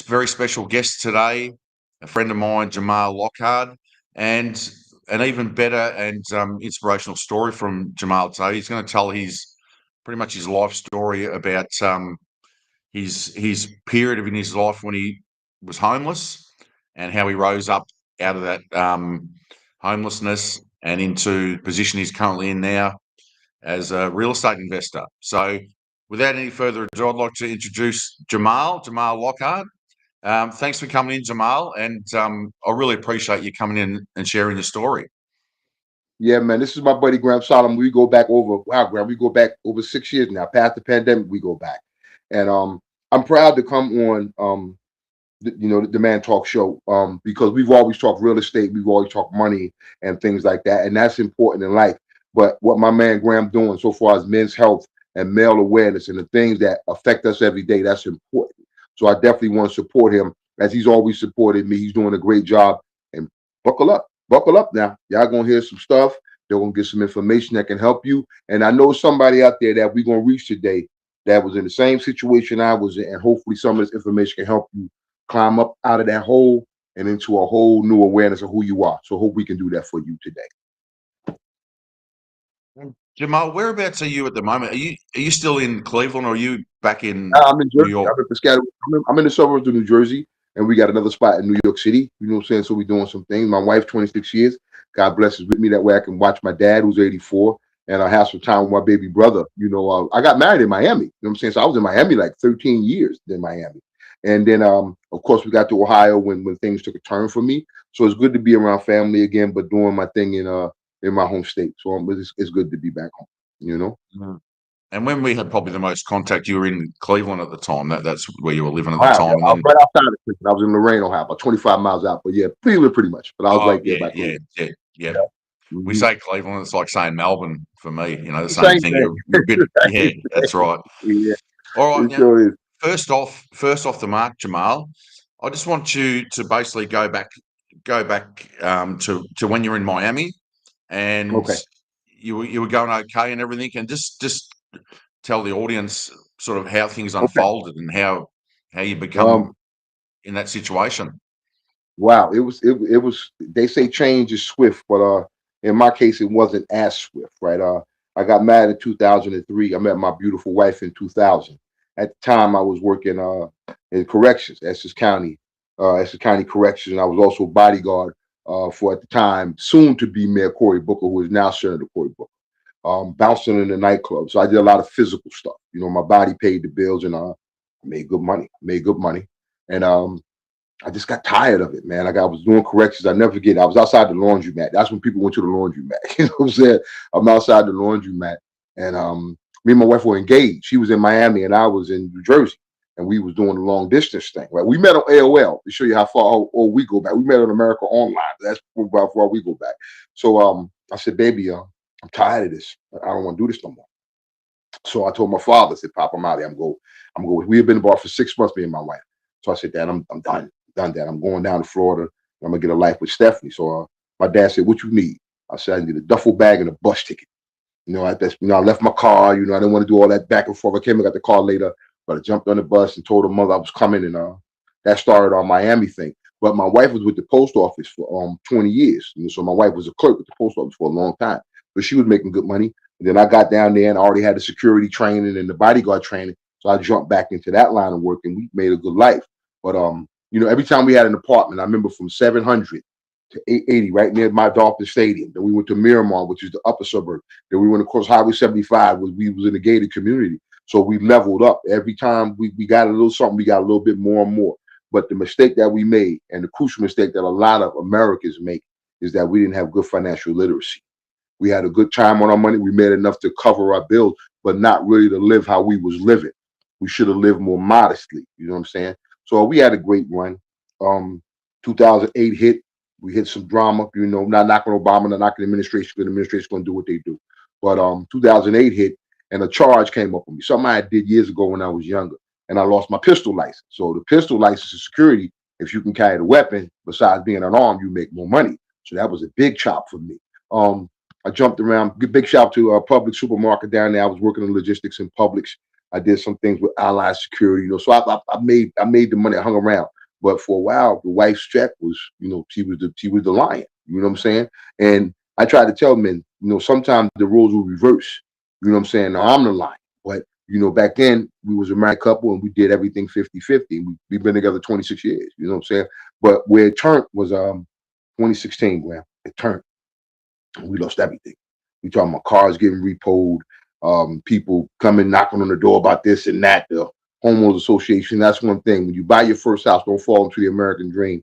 very special guest today, a friend of mine, Jamal Lockhart, and an even better and inspirational story from Jamal today. He's going to tell his pretty much his life story about his period of in his life when he was homeless and how he rose up out of that homelessness and into the position he's currently in now as a real estate investor. So, without any further ado, I'd like to introduce Jamal Lockhart. Thanks for coming in, Jamal, and I really appreciate you coming in and sharing your story. Yeah, man, this is my buddy Graham Solomon. We go back over Graham. We go back over 6 years now. Past the pandemic, we go back, and I'm proud to come on the Man Talk show because we've always talked real estate, we've always talked money and things like that, and that's important in life. But what my man Graham doing so far as men's health and male awareness and the things that affect us every day, that's important. So I definitely want to support him as he's always supported me. He's doing a great job. And buckle up now. Y'all gonna hear some stuff. They're gonna get some information that can help you. And I know somebody out there that we're gonna reach today that was in the same situation I was in, and hopefully some of this information can help you climb up out of that hole and into a whole new awareness of who you are. So hope we can do that for you today. Jamal, whereabouts are you at the moment? Are you still in Cleveland, or are you back in I'm in New Jersey. York? I'm in the suburbs of New Jersey, and we got another spot in New York City. You know what I'm saying? So we're doing some things. My wife, 26 years. God bless is with me. That way I can watch my dad, who's 84, and I have some time with my baby brother. I got married in Miami. You know what I'm saying? So I was in Miami like 13 years in Miami. And then, of course, we got to Ohio when things took a turn for me. So it's good to be around family again, but doing my thing in my home state. So it's good to be back home. You know. Mm. And when we had probably the most contact, you were in Cleveland at the time. That's where you were living at the Ohio. time. And I was then, right outside of Cleveland. I was in Lorain, Ohio, about 25 miles out. But yeah, Cleveland pretty much. But I was oh right there yeah, by yeah, Cleveland. yeah, yeah. Yeah. We Mhm. say Cleveland, it's like saying Melbourne for me. The same Same thing. thing. You're a bit, yeah, that's right. Yeah, All right. it Now, sure is. first off the mark, Jamal. I just want you to basically go back to when you're in Miami and Okay. you were going okay and everything, and just tell the audience sort of how things Okay. unfolded and how you become Um, in that situation. wow. It was they say change is swift, but in my case it wasn't as swift, right? I got married in 2003. I met my beautiful wife in 2000. At the time I was working in corrections, Essex County Corrections, and I was also bodyguard for at the time soon to be Mayor Cory Booker, who is now Senator Cory Booker. Bouncing in the nightclub. So I did a lot of physical stuff. My body paid the bills, and I made good money. And I just got tired of it, man. Like I was doing corrections. I never forget. I was outside the laundromat. That's when people went to the laundromat. You know what I'm saying? I'm outside the laundromat, and me and my wife were engaged. She was in Miami, and I was in New Jersey, and we was doing the long distance thing. Right? We met on AOL to show you how far old we go back. We met on America Online. That's how far we go back. So I said, baby, I'm tired of this. I don't want to do this no more. So I told my father, I said, Pop, I'm out of here. I'm going. We had been in the bar for 6 months, me and my wife. So I said, Dad, I'm done. Done that. I'm going down to Florida. I'm gonna get a life with Stephanie. So my dad said, what you need? I said, I need a duffel bag and a bus ticket. I left my car. I didn't want to do all that back and forth. I came and got the car later, but I jumped on the bus and told her mother I was coming, and that started our Miami thing. But my wife was with the post office for 20 years. So my wife was a clerk at the post office for a long time, but she was making good money. And then I got down there and I already had the security training and the bodyguard training. So I jumped back into that line of work, and we made a good life. But every time we had an apartment, I remember from 700 to 880, right near my Dolphin Stadium. Then we went to Miramar, which is the upper suburb. Then we went across Highway 75, we was in a gated community. So we leveled up. Every time we got a little something, we got a little bit more and more. But the mistake that we made, and the crucial mistake that a lot of Americans make, is that we didn't have good financial literacy. We had a good time on our money. We made enough to cover our bills, but not really to live how we was living. We should have lived more modestly. You know what I'm saying? So we had a great run. Um, 2008 hit. We hit some drama. Not knocking Obama, not knocking the administration, because the administration going to do what they do. But 2008 hit, and a charge came up on me. Something I did years ago when I was younger, and I lost my pistol license. So the pistol license is security. If you can carry the weapon, besides being unarmed, you make more money. So that was a big chop for me. I jumped around. Big shout out to a public supermarket down there. I was working in logistics in Publix. I did some things with Allied Security, so I made the money. I hung around, but for a while, the wife's check was, she was the lion. You know what I'm saying? And I tried to tell men, sometimes the roles will reverse. You know what I'm saying? Now I'm the lion, but back then we was a married couple and we did everything 50-50. We've been together 26 years. You know what I'm saying? But where it turned was 2016, where it turned. We lost everything. We talking about cars getting repoed, people coming knocking on the door about this and that. The homeowners association. That's one thing. When you buy your first house, don't fall into the American dream.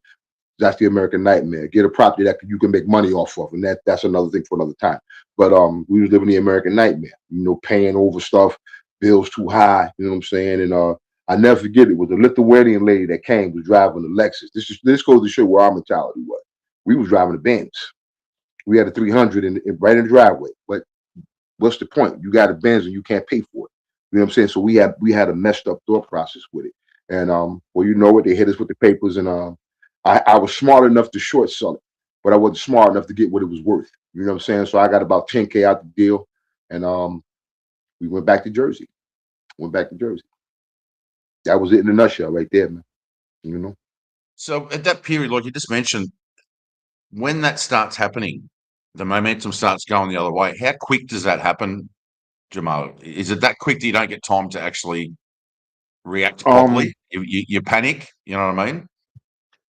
That's the American nightmare. Get a property that you can make money off of, and that's another thing for another time. But we was living the American nightmare. Paying over stuff, bills too high. You know what I'm saying? And I never forget it was a Lithuanian lady that came was driving a Lexus. This goes to show where our mentality was. We was driving a Benz. We had a 300 right in the driveway. But what's the point? You got a Benz and you can't pay for it. You know what I'm saying? So we had a messed up thought process with it. And well, you know what? They hit us with the papers, and I was smart enough to short sell it, but I wasn't smart enough to get what it was worth. You know what I'm saying? So I got about 10K out the deal, and we went back to Jersey. Went back to Jersey. That was it in a nutshell, right there, man. You know. So at that period, like you just mentioned, when that starts happening, the momentum starts going the other way. How quick does that happen, Jamal? Is it that quick that you don't get time to actually react Um. properly? You panic. You know what I mean?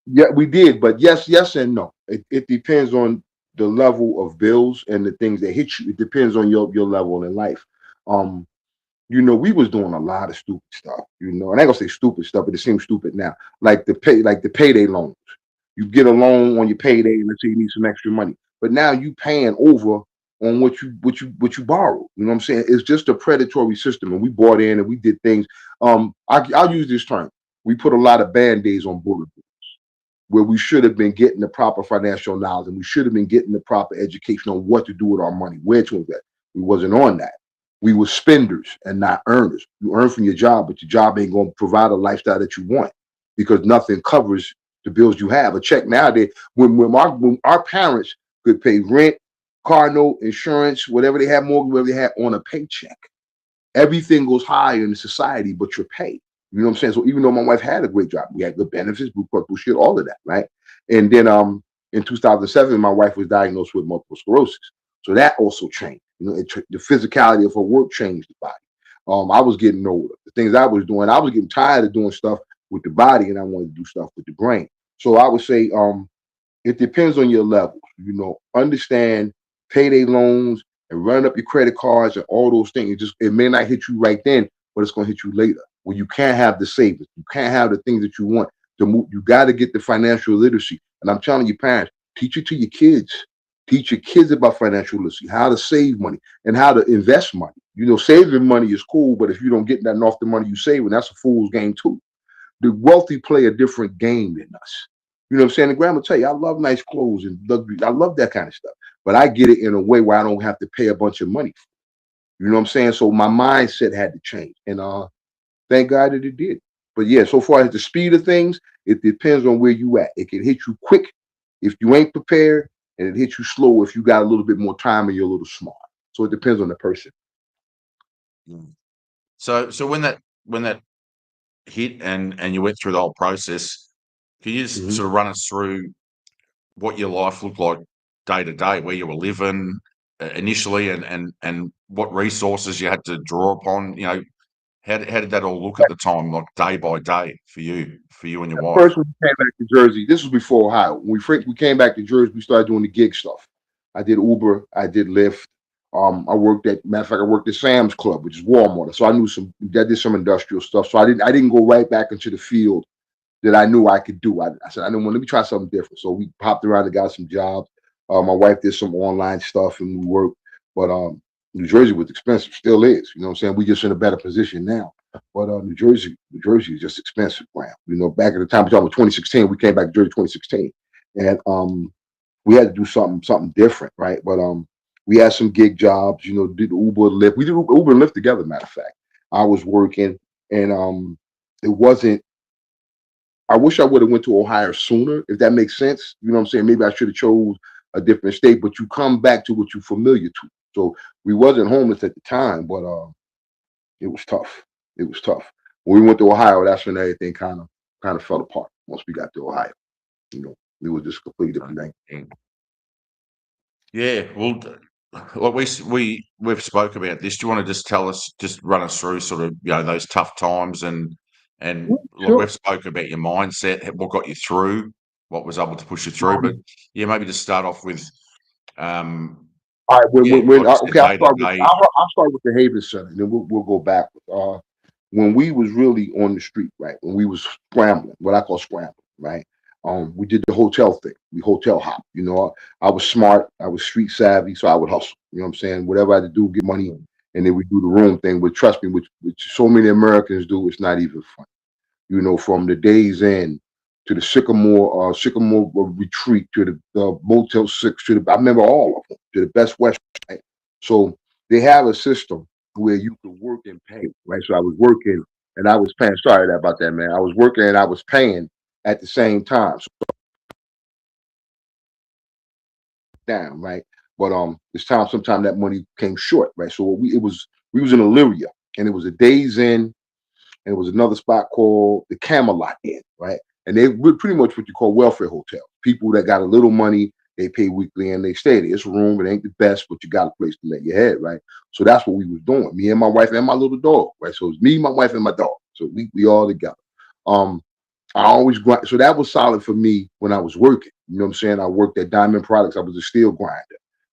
Yeah, we did, but yes and no. It depends on the level of bills and the things that hit you. It depends on your level in life. Um, we was doing a lot of stupid stuff, and I ain't gonna say stupid stuff, but it seems stupid now. Like the payday loans. You get a loan on your payday, and let's say you need some extra money. But now you paying over on what you borrowed. You know what I'm saying? It's just a predatory system. And we bought in and we did things. I'll use this term. We put a lot of band-aids on bullet where we should have been getting the proper financial knowledge and we should have been getting the proper education on what to do with our money, where to invest. We wasn't on that. We were spenders and not earners. You earn from your job, but your job ain't going to provide a lifestyle that you want because nothing covers the bills you have. A check nowadays, when our parents could pay rent, car note, insurance, whatever they had, mortgage, whatever they had on a paycheck. Everything goes higher in the society, but your pay. You know what I'm saying? So even though my wife had a great job, we had good benefits, blue cross blue shield, all of that, right? And then in 2007, my wife was diagnosed with multiple sclerosis. So that also changed. The physicality of her work changed the body. I was getting older. The things I was doing, I was getting tired of doing stuff with the body, and I wanted to do stuff with the brain. So I would say it depends on your level. Understand payday loans and running up your credit cards and all those things. It may not hit you right then, but it's going to hit you later. When you can't have the savings, you can't have the things that you want to move. You got to get the financial literacy. And I'm telling you, parents, teach it to your kids. Teach your kids about financial literacy, how to save money and how to invest money. Saving money is cool, but if you don't get nothing off the money you save, that's a fool's game too. The wealthy play a different game than us. You know what I'm saying? The grandma tell you, I love nice clothes and luxury. I love that kind of stuff. But I get it in a way where I don't have to pay a bunch of money. You know what I'm saying? So my mindset had to change. And thank God that it did. But yeah, so far as the speed of things, it depends on where you at. It can hit you quick if you ain't prepared, and it hits you slow if you got a little bit more time and you're a little smart. So it depends on the person. Mm. So when that hit and you went through the whole process, can you just Mhm. sort of run us through what your life looked like day to day, where you were living initially, and what resources you had to draw upon? How did that all look at the time, like day by day for you and your wife? First, when we came back to Jersey, this was before Ohio. When we came back to Jersey, we started doing the gig stuff. I did Uber, I did Lyft. I worked matter of fact, I worked at Sam's Club, which is Walmart. So I knew I did some industrial stuff. So I didn't go right back into the field that I knew I could do. I said, I didn't want, let me try something different. So we popped around and got some jobs. My wife did some online stuff and we worked. But New Jersey was expensive, still is. You know what I'm saying? We just in a better position now. But New Jersey is just expensive, man. Back at the time, we're talking about 2016, we came back to Jersey 2016. And we had to do something different, right? But we had some gig jobs, did Uber, Lyft. We did Uber and Lyft together, matter of fact. I was working and it wasn't, I wish I would have went to Ohio sooner, if that makes sense. You know what I'm saying? Maybe I should have chose a different state, but you come back to what you're familiar to. So we wasn't homeless at the time, but it was tough. It was tough. When we went to Ohio, that's when everything kind of fell apart. Once we got to Ohio, you know, it was just a completely different thing. Yeah. Yeah, well, what we've spoke about this. Do you want to just tell us, just run us through sort of those tough times and like Sure. we've spoke about your mindset, what got you through, what was able to push you through, but Um, yeah, maybe just start off with um all right. yeah, When like you said, okay, day to day. I'll start with the Haven Center, and then we'll go back. When we was really on the street, right? When we was scrambling, what I call scrambling, right? We did the hotel thing. We hotel hop. You know, I was smart. I was street savvy, so I would hustle. You know what I'm saying? Whatever I had to do, get money, and then we do the room thing. But trust me, which so many Americans do, it's not even fun. You know, from the Days Inn to the Sycamore retreat to the Motel 6 to the, I remember all of them, to the Best West. Right? So they have a system where you could work and pay, right? So I was working and I was paying. Sorry about that, man. I was working and I was paying at the same time. So down, right? But this time, sometime that money came short, right? So we was in Illyria, and it was a Days Inn, and it was another spot called the Camelot Inn, right? And they were pretty much what you call welfare hotels. People that got a little money, they pay weekly and they stay there. It's a room, it ain't the best, but you got a place to lay your head, right? So that's what we was doing. Me and my wife and my little dog, right? So it's me, my wife, and my dog. So we all together. Um, I always grind. So that was solid for me when I was working. You know what I'm saying? I worked at Diamond Products. I was a steel grinder.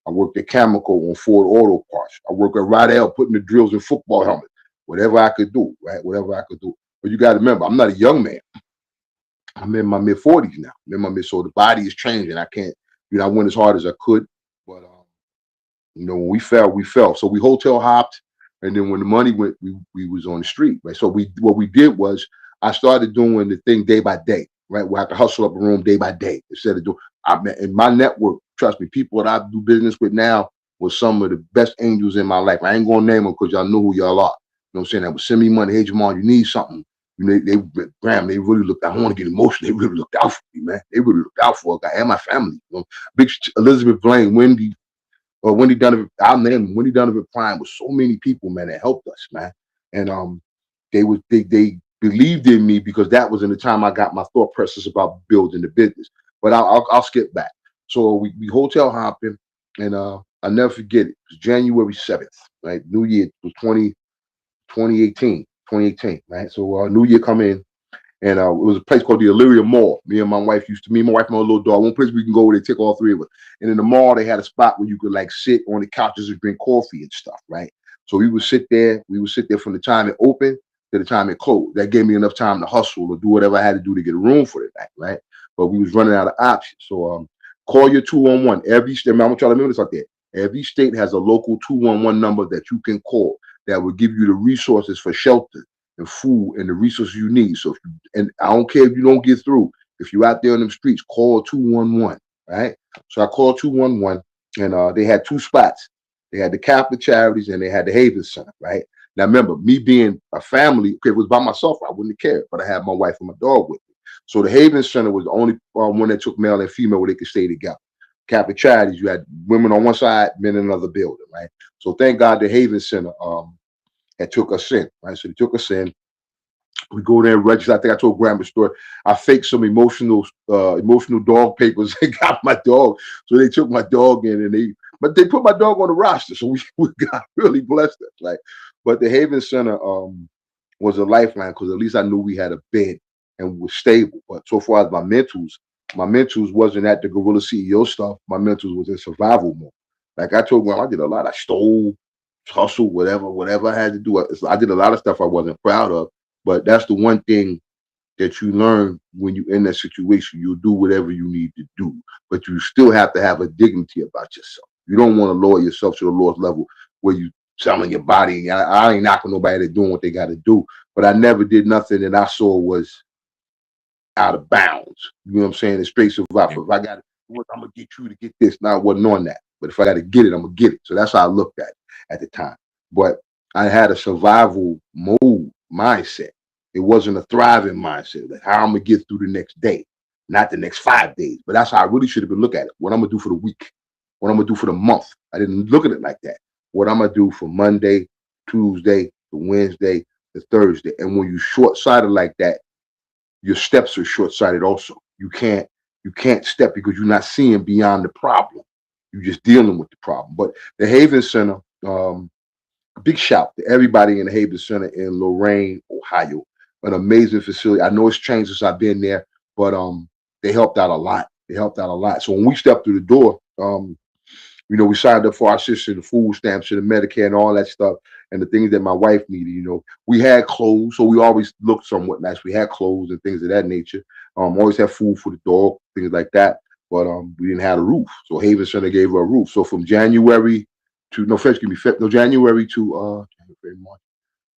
I worked at Chemical on Ford Auto Parts. I worked at Rydell putting the drills in football helmets. Whatever I could do, right? Whatever I could do. But you got to remember, I'm not a young man. I'm in my mid 40s now. I'm in my mid, so the body is changing. I can't, I went as hard as I could, but when we fell, we fell. So we hotel hopped, and then when the money went, we was on the street, right? So what we did was I started doing the thing day by day, right? Where I could hustle up a room day by day instead of doing. In my network, trust me, people that I do business with now was some of the best angels in my life. I ain't gonna name them because y'all know who y'all are. You know what I'm saying? That would send me money. Hey, Jamal, you need something. Graham, they really looked. I don't want to get emotional. They really looked out for me, man. They really looked out for us and my family. Big Elizabeth Blaine, Wendy Donovan, I'll name them. Wendy Donovan Prime was so many people, man, that helped us, man. And they believed in me because that was in the time I got my thought process about building the business. But I'll skip back. So we hotel hopping, and I'll never forget it. It was January 7th, right? New Year was 2018, right? So New Year come in, and it was a place called the Illyria Mall. Me and my wife and my little dog, one place we can go where they take all three of us. And in the mall, they had a spot where you could like sit on the couches and drink coffee and stuff, right? So we would sit there. We would sit there from the time it opened to the time it closed. That gave me enough time to hustle or do whatever I had to do to get a room for the night, right? But we was running out of options. So call your 211. Every state, I'm gonna try to remember this out there. Every state has a local 211 number that you can call that will give you the resources for shelter and food and the resources you need. So, and I don't care if you don't get through. If you're out there on them streets, call 211, right? So I called 211, and they had two spots. They had the Catholic Charities and they had the Haven Center, right? Now remember, me being a family, okay, it was by myself, I wouldn't have cared, but I had my wife and my dog with me. So the Haven Center was the only one that took male and female where they could stay together. Catholic Charities, you had women on one side, men in another building, right? So thank God the Haven Center had took us in, right? So they took us in. We go there and register. I think I told Grandma's story. I faked some emotional dog papers and got my dog. So they took my dog in, but they put my dog on the roster. So we got really blessed. Like, but the Haven Center was a lifeline because at least I knew we had a bed and was stable. But so far as my mentals wasn't at the Gorilla CEO stuff. My mentals was in survival mode. Like I told Grandma, I did a lot. I stole, hustle, whatever I had to do. I did a lot of stuff I wasn't proud of. But that's the one thing that you learn when you're in that situation. You'll do whatever you need to do, but you still have to have a dignity about yourself. You don't want to lower yourself to the lowest level where you selling your body. I ain't knocking nobody that's doing what they got to do, but I never did nothing that I saw was out of bounds. You know what I'm saying? It's straight survival. If I got it, I'm gonna get you to get this. Now I wasn't on that, but if I got to get it, I'm gonna get it. So that's how I looked at the time. But I had a survival mode mindset. It wasn't a thriving mindset. Like how I'm gonna get through the next day, not the next 5 days. But that's how I really should have been looking at it. What I'm gonna do for the week, what I'm gonna do for the month. I didn't look at it like that. What I'm gonna do for Monday, Tuesday, to Wednesday, the Thursday. And when you short sighted like that, your steps are short sighted also. You can't step because you're not seeing beyond the problem. You're just dealing with the problem. But the Haven Center, big shout to everybody in the Haven Center in Lorain, Ohio. An amazing facility. I know it's changed since I've been there, but they helped out a lot. They helped out a lot. So when we stepped through the door, we signed up for our sister, the food stamps and the Medicare and all that stuff, and the things that my wife needed. We had clothes, so we always looked somewhat nice. We had clothes and things of that nature. Always had food for the dog, things like that. But we didn't have a roof, so Haven Center gave her a roof. So from January to January to January, March,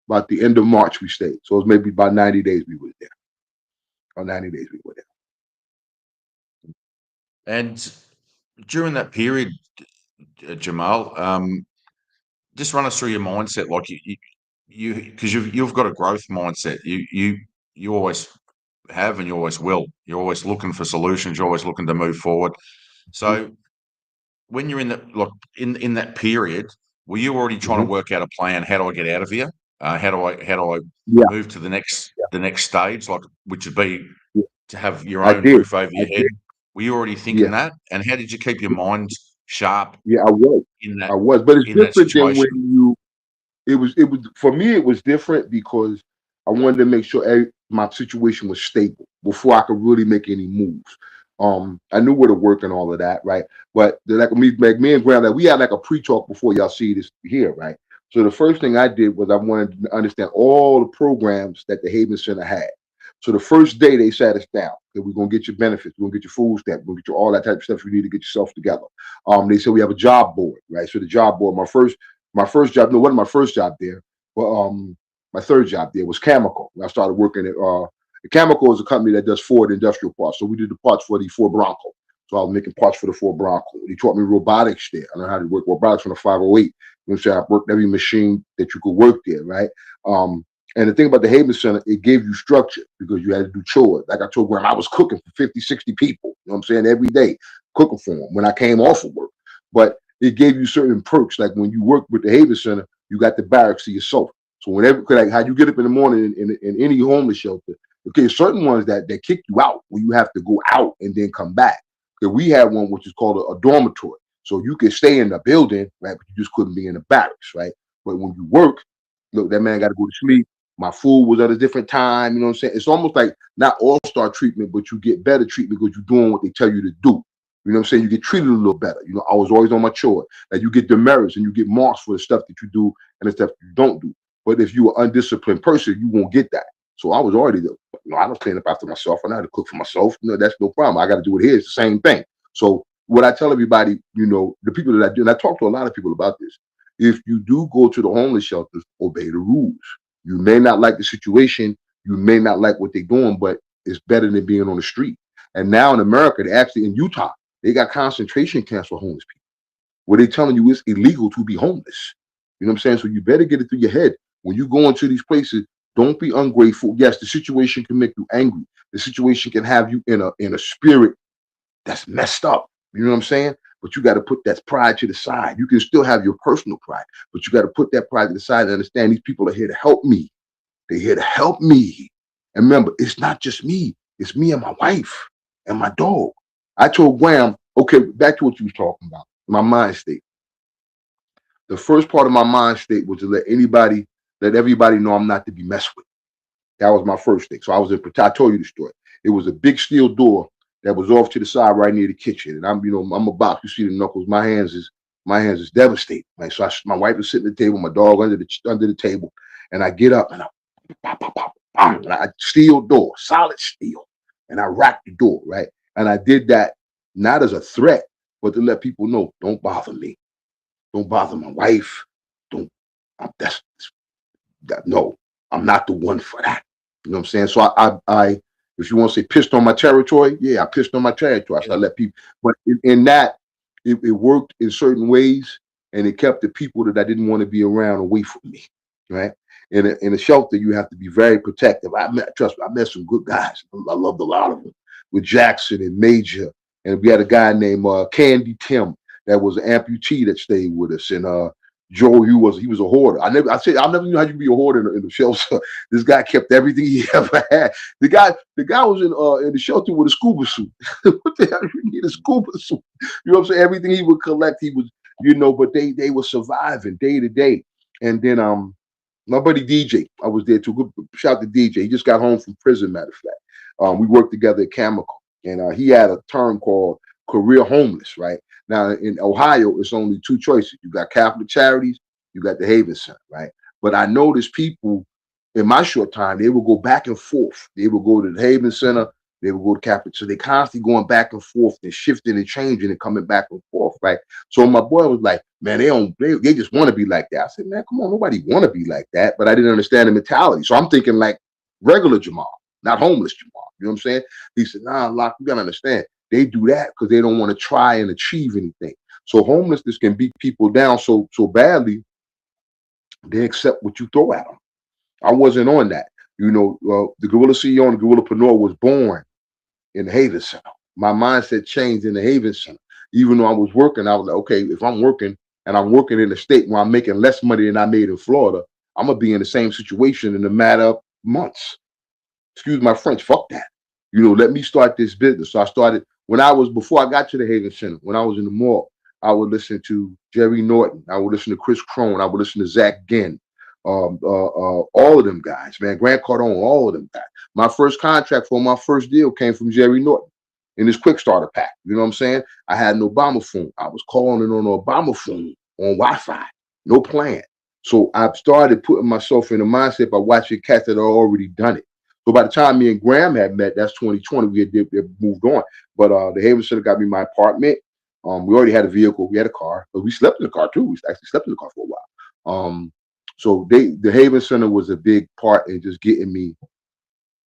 about the end of March we stayed. So it was maybe about 90 days we were there. Or 90 days we were there. And during that period, Jamal, just run us through your mindset. Like because you've got a growth mindset. You always have, and you always will. You're always looking for solutions. You're always looking to move forward. So when you're in in that period, were you already trying to work out a plan? How do I get out of here? How do I Yeah, move to the next stage, like which would be yeah. to have your I own did. roof over I your head? did. Were you already thinking Yeah. that? And how did you keep your mind sharp Yeah, I was. in I was. But it's that different than when situation? it was for me it was different because I wanted to make sure my situation was stable before I could really make any moves. I knew where to work and all of that, right? But me and Graham, like we had like a pre-talk before y'all see this here, right? So the first thing I did was I wanted to understand all the programs that the Haven Center had. So the first day they sat us down, that we're gonna get your benefits, we're gonna get your food stamp, we're gonna get you all that type of stuff you need to get yourself together. They said we have a job board, right? So the job board, my first job, no, it wasn't my first job there, but my third job there was Chemical. I started working at Chemical is a company that does Ford industrial parts. So we did the parts for the Ford Bronco. So I was making parts for the Ford Bronco. He taught me robotics there. I learned how to work robotics on the 508. You know what I'm saying? I worked every machine that you could work there, right? And the thing about the Haven Center, it gave you structure because you had to do chores. Like I told Graham, I was cooking for 50, 60 people, you know what I'm saying, every day, cooking for them when I came off of work. But it gave you certain perks. Like when you work with the Haven Center, you got the barracks to yourself. So whenever, like how you get up in the morning in any homeless shelter, okay, certain ones that kick you out where you have to go out and then come back. Okay, we had one which is called a dormitory. So you could stay in the building, right? But you just couldn't be in the barracks, right? But when you work, look, that man got to go to sleep. My food was at a different time. You know what I'm saying? It's almost like not all-star treatment, but you get better treatment because you're doing what they tell you to do. You know what I'm saying? You get treated a little better. I was always on my chore. Like you get demerits and you get marks for the stuff that you do and the stuff you don't do. But if you're an undisciplined person, you won't get that. So I was already I don't clean up after myself. I know how to cook for myself. That's no problem. I got to do it here. It's the same thing. So what I tell everybody, the people that I do, and I talk to a lot of people about this. If you do go to the homeless shelters, obey the rules. You may not like the situation. You may not like what they're doing, but it's better than being on the street. And now in America, they actually in Utah, they got concentration camps for homeless people where they telling you it's illegal to be homeless. You know what I'm saying? So you better get it through your head. When you go into these places, don't be ungrateful. Yes, the situation can make you angry. The situation can have you in a spirit that's messed up. You know what I'm saying? But you got to put that pride to the side. You can still have your personal pride, but you got to put that pride to the side and understand these people are here to help me. They're here to help me. And remember, it's not just me. It's me and my wife and my dog. I told Graham, okay, back to what you was talking about, my mind state. The first part of my mind state was to let everybody know I'm not to be messed with. That was my first thing. So I told you the story. It was a big steel door that was off to the side right near the kitchen. And I'm a box. You see the knuckles. My hands is devastated. Right? So my wife is sitting at the table, my dog under the table, and I get up and I pop, pop, pop, pop, and I steel door, solid steel, and I racked the door, right? And I did that not as a threat, but to let people know, don't bother me, don't bother my wife, don't. That's that. No, I'm not the one for that. You know what I'm saying? So I if you want to say pissed on my territory, yeah, I pissed on my territory. So I let people, but in that, it worked in certain ways, and it kept the people that I didn't want to be around away from me, right? In a shelter, you have to be very protective. Trust me, I met some good guys. I loved a lot of them, with Jackson and Major, and we had a guy named Candy Tim that was an amputee that stayed with us, and Joe, he was a hoarder. I never knew how you be a hoarder in the shelter. This guy kept everything he ever had. The guy was in the shelter with a scuba suit. What the hell you need a scuba suit? You know what I'm saying? Everything he would collect, he was, but they were surviving day to day. And then my buddy DJ, I was there too. Good shout out to DJ. He just got home from prison, matter of fact. We worked together at Chemical, and he had a term called career homeless, right? Now in Ohio, it's only two choices. You got Catholic Charities, you got the Haven Center, right? But I noticed people in my short time, they would go back and forth. They would go to the Haven Center, they would go to Catholic. So they constantly going back and forth and shifting and changing and coming back and forth, right? So my boy was like, man, they just want to be like that. I said, man, come on, nobody want to be like that. But I didn't understand the mentality. So I'm thinking like regular Jamal, not homeless Jamal. You know what I'm saying? He said, nah, Locke, you gotta understand. They do that because they don't want to try and achieve anything. So homelessness can beat people down so badly, they accept what you throw at them. I wasn't on that. The Gorilla CEO and the Gorillapreneur was born in the Haven Center. My mindset changed in the Haven Center. Even though I was working, I was like, okay, if I'm working and I'm working in a state where I'm making less money than I made in Florida, I'm gonna be in the same situation in a matter of months. Excuse my French, fuck that. Let me start this business. So I started before I got to the Haven Center, when I was in the mall, I would listen to Jerry Norton, I would listen to Chris Crone, I would listen to Zach Ginn, all of them guys, man, Grant Cardone, all of them guys. My first contract for my first deal came from Jerry Norton in his quick starter pack. You know what I'm saying? I had an Obama phone. I was calling it on an Obama phone on Wi-Fi, no plan. So I started putting myself in the mindset by watching cats that had already done it. So by the time me and Graham had met, that's 2020, we had moved on. But the Haven Center got me my apartment. We already had a vehicle, we had a car, but we slept in the car too. We actually slept in the car for a while. So the Haven Center was a big part in just getting me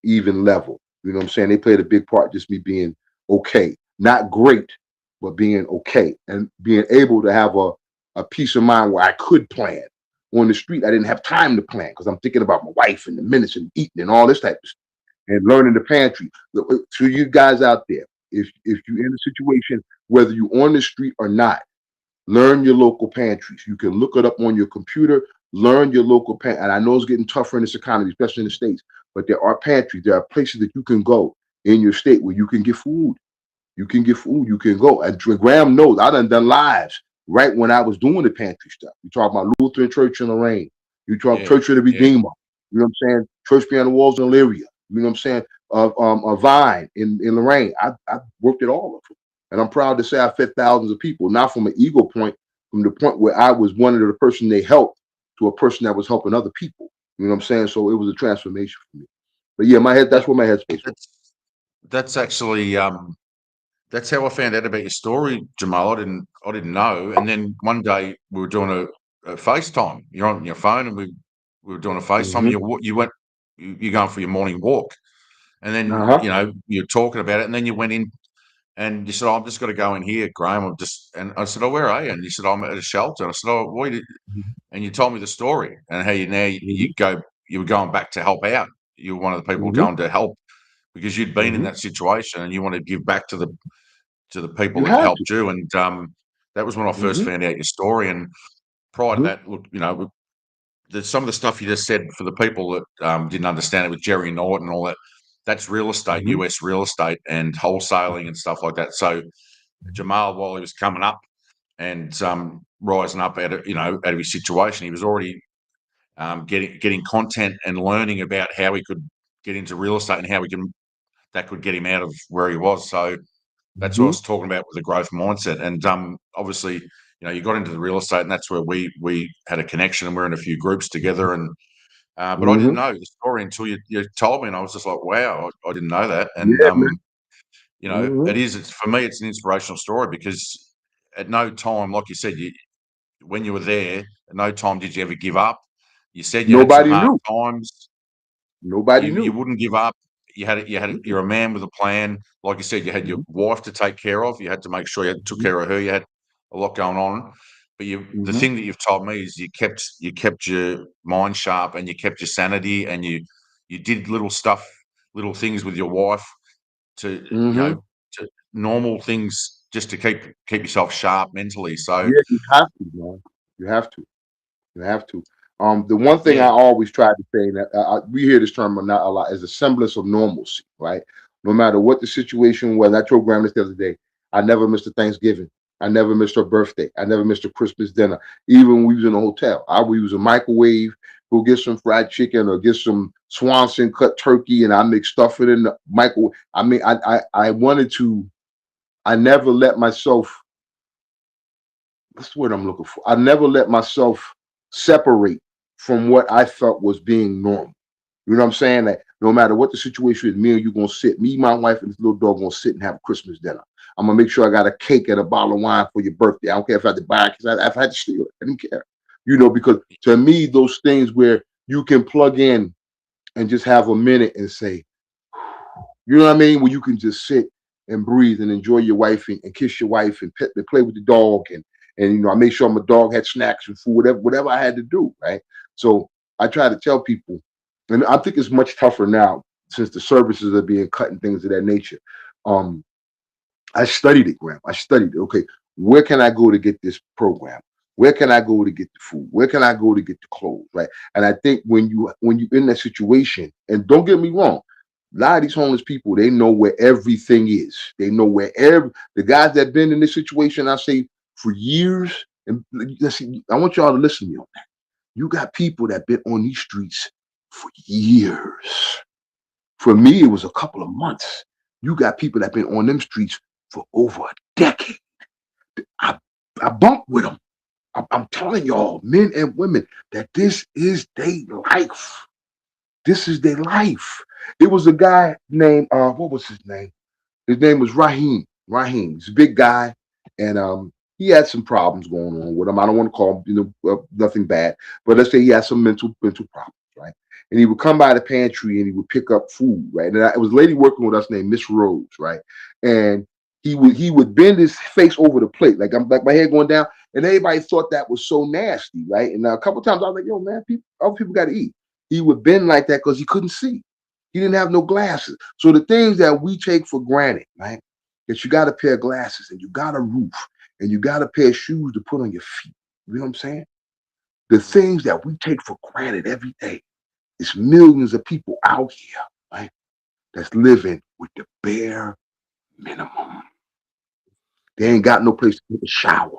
even level. You know what I'm saying? They played a big part just me being okay. Not great, but being okay. And being able to have a peace of mind where I could plan. On the street, I didn't have time to plan because I'm thinking about my wife and the minutes and eating and all this type of stuff. And learning the pantry. To you guys out there, if you're in a situation, whether you're on the street or not, learn your local pantries. You can look it up on your computer, learn your local pantry. And I know it's getting tougher in this economy, especially in the States, but there are pantries. There are places that you can go in your state where you can get food. You can get food. You can go. And Graham knows I done lives right when I was doing the pantry stuff. You talk about Lutheran Church in Lorraine. You talk Yeah, Church of the yeah, Redeemer. You know what I'm saying? Church Beyond the Walls in Elyria. You know what I'm saying? A Vine in Lorraine. I worked at all of them. And I'm proud to say I fed thousands of people, not from an ego point, from the point where I was one of the person they helped to a person that was helping other people. You know what I'm saying? So it was a transformation for me. But yeah, that, that's where my headspace was. that's actually that's how I found out about your story, Jamal. I didn't know. And then one day we were doing a FaceTime. You're on your phone, and we were doing a FaceTime. Mm-hmm. You're going for your morning walk, and then Uh-huh. you're talking about it, and then you went in and you said, "Oh, I've just got to go in here, Graham." And I said, "Oh, where are you?" And you said, "I'm at a shelter." And I said, "Oh, why did?" And you told me the story and how Mm-hmm. you were going back to help out. You were one of the people Mm-hmm. going to help because you'd been in Mm-hmm. that situation and you wanted to give back to the people You that have to. helped you. And that was when I first Mm-hmm. found out your story. And prior to Mm-hmm. that, look, some of the stuff you just said for the people that didn't understand it with Jerry Norton and all that, that's real estate, Mm-hmm. US real estate and wholesaling and stuff like that. So Jamal, while he was coming up and rising up out of his situation, he was already getting content and learning about how he could get into real estate and how that could get him out of where he was. So that's what I Mm-hmm. was talking about with the growth mindset. And obviously, you got into the real estate, and that's where we had a connection, and we're in a few groups together. And but I didn't Mm-hmm. know the story until you told me, and I was just like, wow, I didn't know that. And Yeah, man. Mm-hmm. it's for me, it's an inspirational story because at no time, like you said, when you were there, at no time did you ever give up. You said you had some Nobody hard knew. times. Nobody You knew. wouldn't give up. Mm-hmm. You're a man with a plan. Like you said, you had your wife to take care of. You had to make sure you took Mm-hmm. care of her. You had a lot going on. But the Mm-hmm. thing that you've told me is you kept your mind sharp and you kept your sanity and you did little stuff, little things with your wife to Mm-hmm. to normal things just to keep yourself sharp mentally. So Yeah, you have to, man. You have to. You have to. The one thing I Yeah, always try to say, that we hear this term not a lot, is a semblance of normalcy, right? No matter what the situation was. I told Graham this the other day. I never missed a Thanksgiving. I never missed her birthday. I never missed a Christmas dinner. Even when we was in a hotel, I would use a microwave, go get some fried chicken or get some Swanson cut turkey, and I make stuff it in the microwave. I mean, I wanted to. I never let myself, that's the word I'm looking for. I never let myself separate from what I felt was being normal. You know what I'm saying? That no matter what the situation is, me and you gonna sit, me, my wife, and this little dog gonna sit and have a Christmas dinner. I'm gonna make sure I got a cake and a bottle of wine for your birthday. I don't care if I had to buy it because I've had to steal it. I didn't care. Because to me, those things where you can plug in and just have a minute and say, you know what I mean? Where you can just sit and breathe and enjoy your wife and kiss your wife and pet and play with the dog and I made sure my dog had snacks and food, whatever I had to do, right? So I try to tell people, and I think it's much tougher now since the services are being cut and things of that nature. Um, I studied it, Graham. I studied it. Okay, where can I go to get this program? Where can I go to get the food? Where can I go to get the clothes? Right. And I think when you in that situation, and don't get me wrong, a lot of these homeless people, they know where everything is. They know where the guys that been in this situation, I say for years. And listen, I want y'all to listen to me on that. You got people that been on these streets for years. For me, it was a couple of months. You got people that been on them streets for over a decade. I, I bumped with them. I'm telling y'all, men and women, that this is their life. This is their life. It was a guy named what was his name? His name was Raheem. Raheem. He's a big guy, and he had some problems going on with him. I don't want to call him, nothing bad, but let's say he had some mental problems, right? And he would come by the pantry and he would pick up food, right? And it was a lady working with us named Miss Rose, right? And he would bend his face over the plate, like I'm like my head going down, and everybody thought that was so nasty, right? And a couple of times I was like, "Yo, man, other people got to eat." He would bend like that because he couldn't see. He didn't have no glasses. So the things that we take for granted, right? That you got a pair of glasses and you got a roof and you got a pair of shoes to put on your feet. You know what I'm saying? The things that we take for granted every day, it's millions of people out here, right? That's living with the bare minimum. They ain't got no place to take a shower.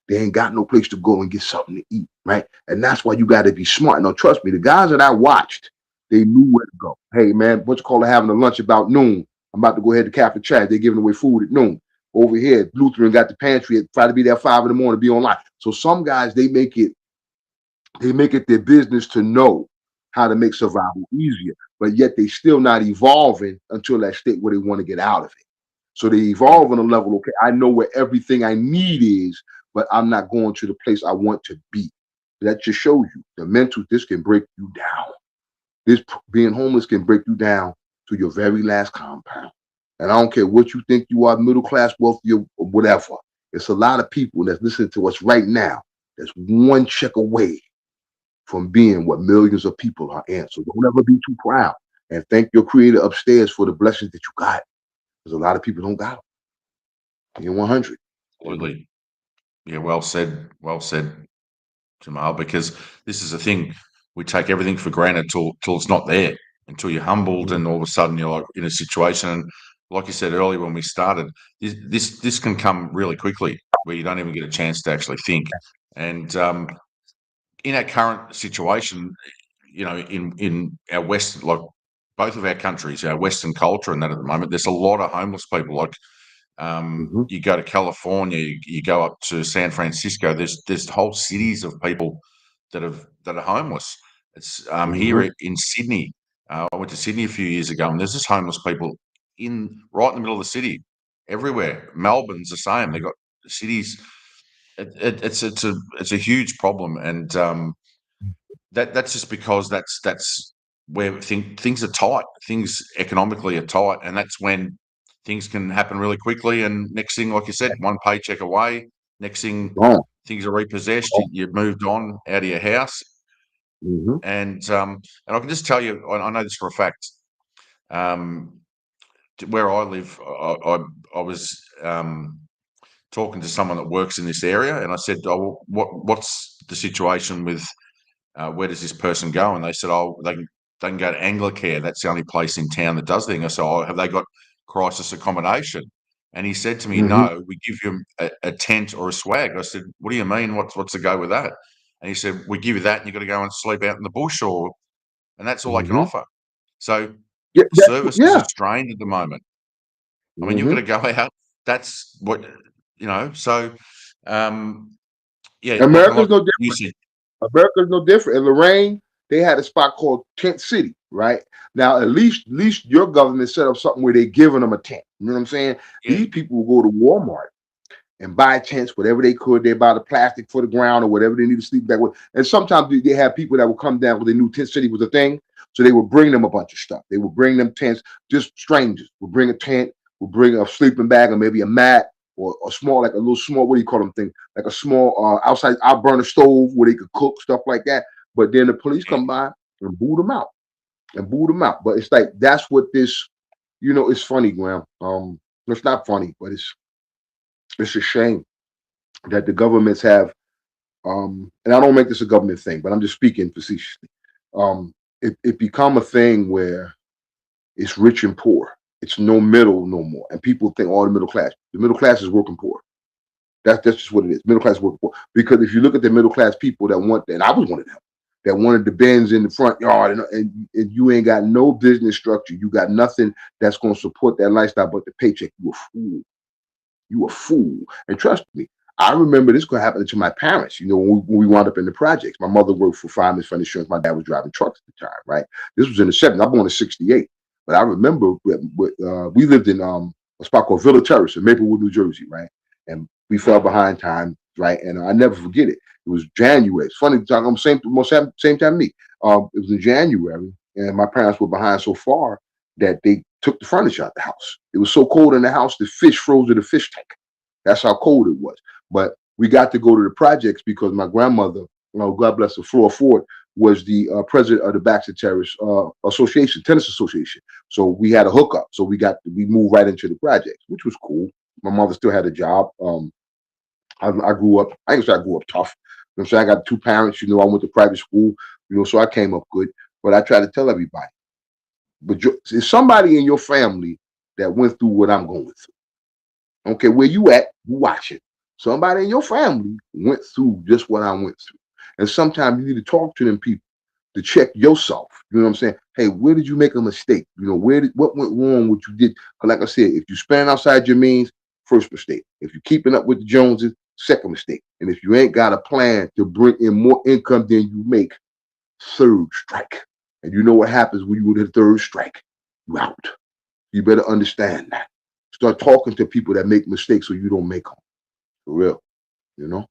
They ain't got no place to go and get something to eat, right? And that's why you got to be smart. Now, trust me, the guys that I watched, they knew where to go. Hey, man, what you call it, having a lunch about noon? I'm about to go ahead to cafeteria. They're giving away food at noon. Over here, Lutheran got the pantry. Try to be there at 5 in the morning, be online. So some guys, they make it their business to know how to make survival easier, but yet they still not evolving until that state where they want to get out of it. So they evolve on a level. Okay, I know where everything I need is, but I'm not going to the place I want to be. That just shows you the mental. This can break you down. This being homeless can break you down to your very last compound. And I don't care what you think you are, middle class, wealthy, or whatever. It's a lot of people that's listening to us right now that's one check away from being what millions of people are in. So don't ever be too proud. And thank your creator upstairs for the blessings that you got. Because a lot of people don't got them. You're 100. absolutely. Yeah, well said, Jamal. Because this is the thing, we take everything for granted till it's not there, until you're humbled, and all of a sudden you're like in a situation. And like you said earlier when we started, this can come really quickly, where you don't even get a chance to actually think. And in our current situation, in our West, like both of our countries, our Western culture, and that at the moment, there's a lot of homeless people. Like Mm-hmm. you go to California, you go up to San Francisco. There's whole cities of people that are homeless. It's Mm-hmm. here in Sydney. I went to Sydney a few years ago, and there's just homeless people right in the middle of the city, everywhere. Melbourne's the same. They got cities. It's a huge problem, and that's just because that's where things are tight. Things economically are tight, and that's when things can happen really quickly. And next thing, like you said, one paycheck away. Next thing, Gone. things are repossessed. Gone. You've moved on out of your house, Mm-hmm. and I can just tell you, I know this for a fact. Um, where I live, I was talking to someone that works in this area, and I said, "Oh, what's the situation with where does this person go?" And they said, "Oh, they can go to Anglicare. That's the only place in town that does things." I said, "Oh, have they got crisis accommodation?" And he said to me, Hmm. "No, we give you a tent or a swag." I said, "What do you mean? What's the go with that?" And he said, "We give you that, and you've got to go and sleep out in the bush, or and that's all they can Hmm. offer." So Yeah, services are yeah. strained at the moment. I mean, you've got Hmm. to go out. That's what So, um, yeah, America's like no you different. said, America's no different. In Lorraine, they had a spot called Tent City, right? Now, at least your government set up something where they're giving them a tent. You know what I'm saying? yeah, These people will go to Walmart and buy tents, whatever they could. They buy the plastic for the ground or whatever they need to sleep back with. And sometimes they have people that will come down because they knew Tent City was a thing. So they would bring them a bunch of stuff. They would bring them tents, just strangers would bring a tent, would bring a sleeping bag or maybe a mat or a small, like a little small, what do you call them thing? Like a small outside, I'll burn a stove where they could cook, stuff like that. But then the police yeah. come by and boot them out and boot them out. But it's like, that's what this, it's funny, Graham. It's not funny, but it's a shame that the governments have, and I don't make this a government thing, but I'm just speaking facetiously. It become a thing where it's rich and poor. It's no middle no more, and people think all the middle class. The middle class is working poor. That's just what it is. Middle class working poor. Because if you look at the middle class people that want, and I was one of them, that wanted the Benz in the front yard, and you ain't got no business structure. You got nothing that's going to support that lifestyle but the paycheck. You a fool. You a fool. And trust me, I remember this could happen to my parents. When we wound up in the projects, my mother worked for Fireman's Fund Insurance. My dad was driving trucks at the time, right? This was in the 70s. I'm born in 68. But I remember we lived in a spot called Villa Terrace in Maplewood, New Jersey, right? And we fell behind time, right? And I never forget it. It was January. It's funny, same time me. It was in January, and my parents were behind so far that they took the furniture out the house. It was so cold in the house, the fish froze in the fish tank. That's how cold it was. But we got to go to the projects because my grandmother, God bless her, Flora Ford, was the president of the Baxter Terrace Association, Tennis Association. So we had a hookup. So we moved right into the projects, which was cool. My mother still had a job. I grew up. I ain't say I grew up tough. You know what I'm saying? I got two parents. I went to private school. So I came up good. But I try to tell everybody, but is somebody in your family that went through what I'm going through. Okay, where you at, you watch it. Somebody in your family went through just what I went through. And sometimes you need to talk to them people to check yourself. You know what I'm saying? Hey, where did you make a mistake? What went wrong, what you did? Because like I said, if you spend outside your means, first mistake. If you're keeping up with the Joneses, second mistake. And if you ain't got a plan to bring in more income than you make, third strike. And you know what happens when you do the third strike? You out. You better understand that. Start talking to people that make mistakes so you don't make them. For real, you know?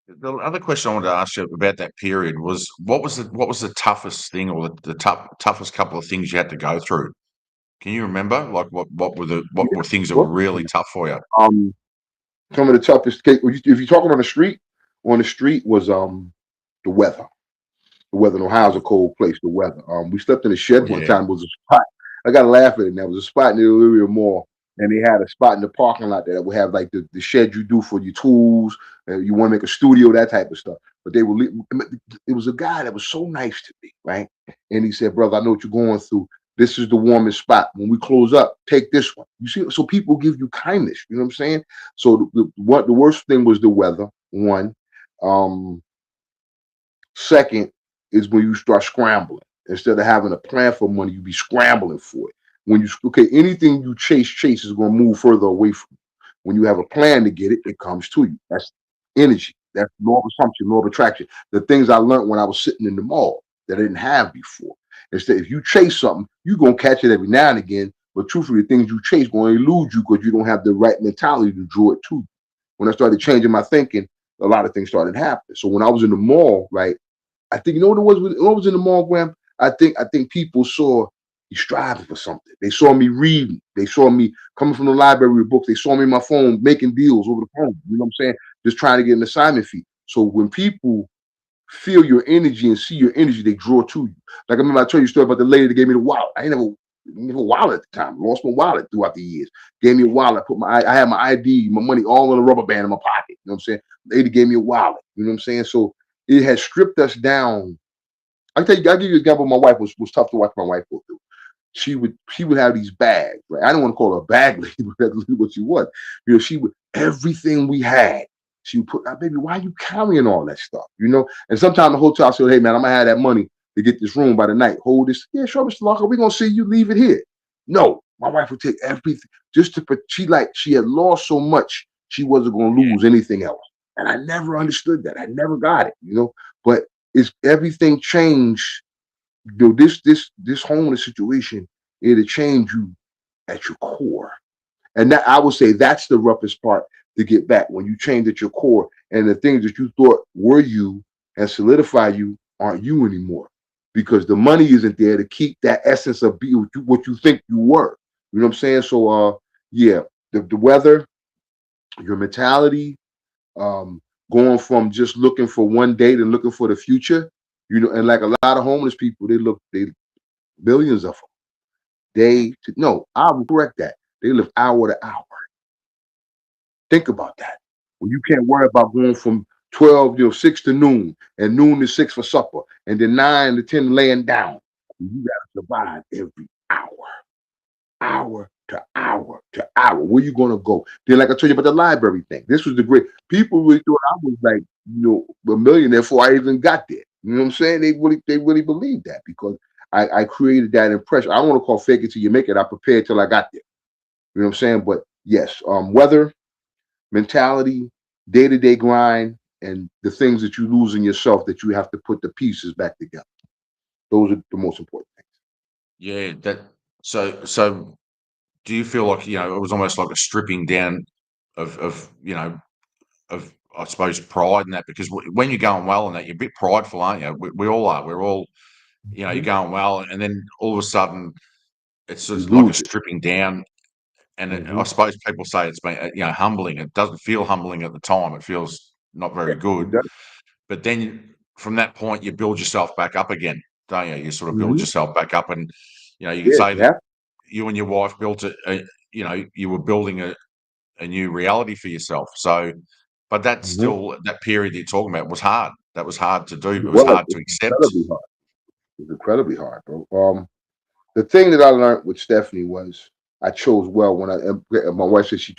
The other question I wanted to ask you about that period was what was the toughest thing or the toughest couple of things you had to go through? Can you remember? Like what Yeah, were things that were sure. really tough for you? Um, some of the toughest case, if you're talking on the street was the weather. The weather in Ohio's a cold place, the weather. We slept in a Oh shed one yeah, time. It was a spot. I gotta laugh at it now. It was a spot near the Elyria Mall, and they had a spot in the parking lot that would have like the shed you do for your tools. You want to make a studio, that type of stuff. But it was a guy that was so nice to me, right? And he said, "Brother, I know what you're going through. This is the warmest spot. When we close up, take this one." You see, so people give you kindness. You know what I'm saying? So the worst thing was the weather. One. Um, Second is when you start scrambling. Instead of having a plan for money, you be scrambling for it. Anything you chase is going to move further away from you. When you have a plan to get it, it comes to you. That's energy. That's law of assumption, law of attraction. The things I learned when I was sitting in the mall that I didn't have before. Instead, if you chase something, you're going to catch it every now and again. But truthfully, the things you chase going to elude you because you don't have the right mentality to draw it to you. When I started changing my thinking, a lot of things started happening. So when I was in the mall, right, I think you know what it was when I was in the mall, Graham. I think people saw me striving for something. They saw me reading. They saw me coming from the library with books. They saw me on my phone making deals over the phone. You know what I'm saying? Just trying to get an assignment fee. So when people feel your energy and see your energy, they draw to you. Like I remember I told you a story about the lady that gave me the wallet. I ain't never wallet at the time. Lost my wallet throughout the years. Gave me a wallet. I had my ID, my money all in a rubber band in my pocket. You know what I'm saying? Lady gave me a wallet. You know what I'm saying? So it has stripped us down. I'll give you an example. My wife was tough to watch my wife go through. She would have these bags, right? I don't want to call her a bag lady, but that's what she was. She would everything we had. She would put, baby, why are you carrying all that stuff? And sometimes the hotel said, hey man, I'm gonna have that money to get this room by the night. Hold this. Yeah, sure, Mr. Locker. We're gonna see you leave it here. No, my wife would take everything just to she had lost so much, she wasn't gonna lose anything else. And I never understood that. I never got it. But it's everything changed. This homeless situation, it'll change you at your core. And that I would say that's the roughest part to get back when you change at your core and the things that you thought were you and solidify you aren't you anymore because the money isn't there to keep that essence of being what you think you were. You know what I'm saying? So, yeah, the weather, your mentality, going from just looking for one day to looking for the future, and like a lot of homeless people, they billions of them. No, I will correct that. They live hour to hour. Think about that. When you can't worry about going from 12, 6 to noon, and noon to 6 for supper, and then 9 to 10 laying down. You gotta survive every hour to hour to hour. Where you gonna go? Then, like I told you about the library thing, this was the great people really thought I was like, a millionaire before I even got there. You know what I'm saying? They really believed that because I created that impression. I don't want to call fake it till you make it. I prepared till I got there. You know what I'm saying? But yes, weather, mentality, day-to-day grind, and the things that you lose in yourself that you have to put the pieces back together. Those are the most important things. Yeah, so do you feel like, it was almost like a stripping down of I suppose pride in that because when you're going well in that, you're a bit prideful, aren't you? We all are. We're all, you're Mhm. going well, and then all of a sudden it's You just like a lose it. stripping down. And I Hmm. suppose people say it's been, humbling. It doesn't feel humbling at the time. It feels not Yeah, very it good. does. But then from that point, you build yourself back up again, don't you? You sort of build Hmm. yourself back up, and you can Yeah, say you that have. you and your wife built you were building a new reality for yourself. So, but that's Hmm. still that period that you're talking about was hard. That was hard to do. It It was was. hard to It's accept. incredibly hard. It's incredibly hard, bro. The thing that I learned with Stephanie was I chose well when my wife said she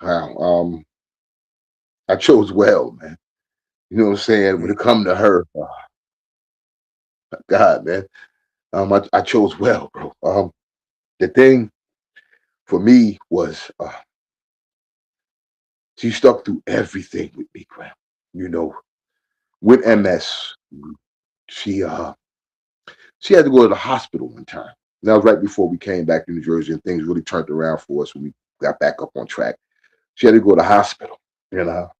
wow, I chose well, man. You know what I'm saying? When Mm. it come to her, God, man, I chose well, bro. The thing for me was she stuck through everything with me, Graham. You know, with MS, she uh she had to go to the hospital one time. That was right before we came back to New Jersey and things really turned around for us when we got back up on track. She had to go to the hospital.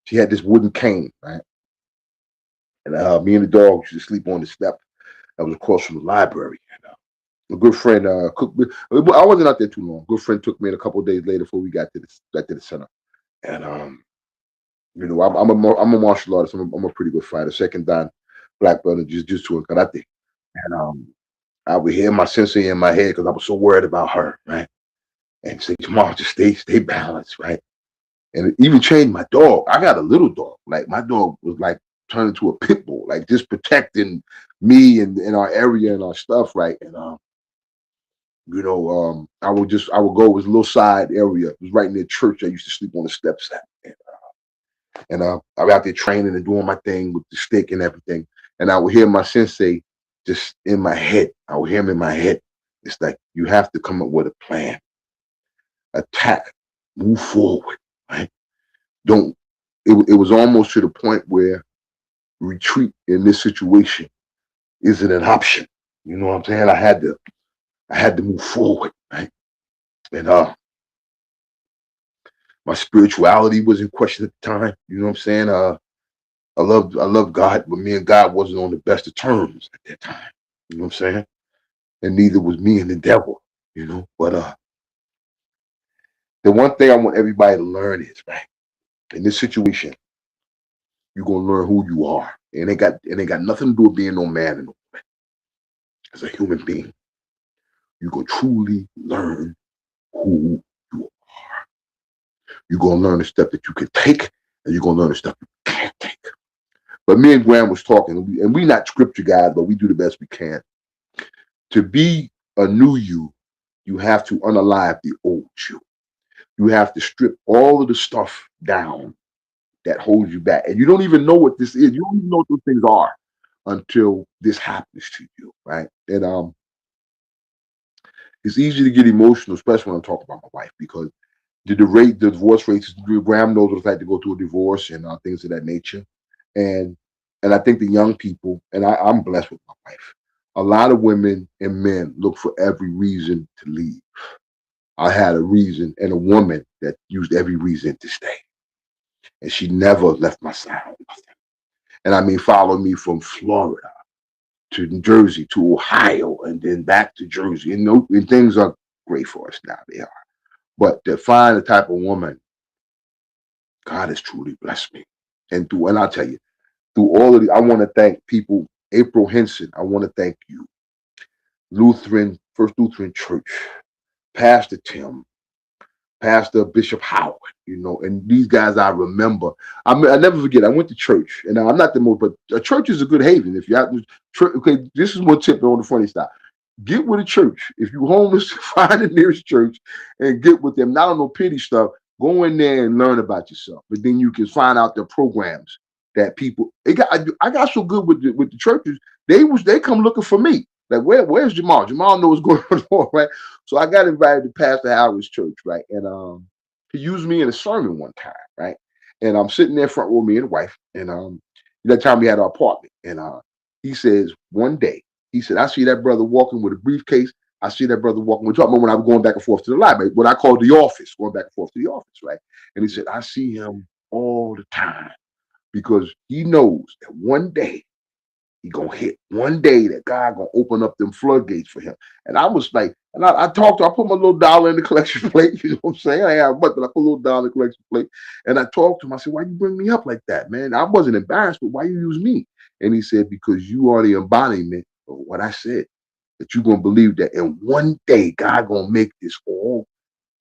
She had this wooden cane, right? And me and the dog used to sleep on the step that was across from the library. And, a good friend cooked me. I wasn't out there too long. A good friend took me in a couple of days later before we got to the center. And I'm a martial artist. I'm a pretty good fighter. Second dan black belt in jiu-jitsu and karate. And I would hear my sensei in my head because I was so worried about her, right? And say, Jamal, just stay balanced, right? And it even changed my dog. I got a little dog. Like my dog was like turned into a pit bull, like just protecting me and in our area and our stuff, right? And I would go. It was a little side area. It was right near church. I used to sleep on the steps at. And I was out there training and doing my thing with the stick and everything. And I would hear my sensei just in my head. I would hear him in my head. It's like you have to come up with a plan, attack, move forward, right? Don't. It was almost to the point where retreat in this situation isn't an option. You know what I'm saying? I had to move forward, right? And my spirituality was in question at the time. You know what I'm saying? I love God, but me and God wasn't on the best of terms at that time. You know what I'm saying? And neither was me and the devil. But the one thing I want everybody to learn is, right, in this situation, you're gonna learn who you are. And it ain't got nothing to do with being no man and no woman. As a human being, you can truly learn who you are. You're gonna learn the step that you can take, and you're gonna learn the step you can't take. But me and Graham was talking, and we not scripture guys, but we do the best we can. To be a new you, you have to unalive the old you. You have to strip all of the stuff down that holds you back. And you don't even know what this is. You don't even know what those things are until this happens to you, right? And it's easy to get emotional, especially when I'm talking about my wife, because the divorce rates. Graham knows what it's like to go through a divorce and things of that nature, and and I think the young people, and I'm blessed with my wife. A lot of women and men look for every reason to leave. I had a reason and a woman that used every reason to stay, and she never left my side on nothing. And I mean, followed me from Florida to New Jersey to Ohio, and then back to Jersey. And things are great for us now. They are. But to find the type of woman, God has truly blessed me. And I'll tell you, through all of the, I want to thank people. April Henson, I want to thank you. First Lutheran Church, Pastor Tim, Pastor Bishop Howard, and these guys I remember. I never forget. I went to church, and I'm not the most, but a church is a good haven. If you have to, okay, this is one tip on the funny side. Get with a church. If you're homeless, find the nearest church and get with them. Not on no pity stuff. Go in there and learn about yourself. But then you can find out the programs that people. I got so good with the churches. They come looking for me. Like where's Jamal? Jamal knows what's going on, right? So I got invited to Pastor Howard's church, right? And he used me in a sermon one time, right? And I'm sitting there front row, me and the wife, and that time we had our apartment, and he says one day. He said, I see that brother walking with a briefcase. I see that brother walking. We're talking about when I was going back and forth to the library, what I call the office, going back and forth to the office, right? And he said, I see him all the time because he knows that one day he gonna hit. One day that God gonna open up them floodgates for him. And I was like, and I talked to, I put my little dollar in the collection plate. You know what I'm saying? I have much, but I put a little dollar in the collection plate. And I talked to him. I said, why you bring me up like that, man? I wasn't embarrassed, but why you use me? And he said, because you are the embodiment of what I said. That you're gonna believe that. And one day God gonna make this all.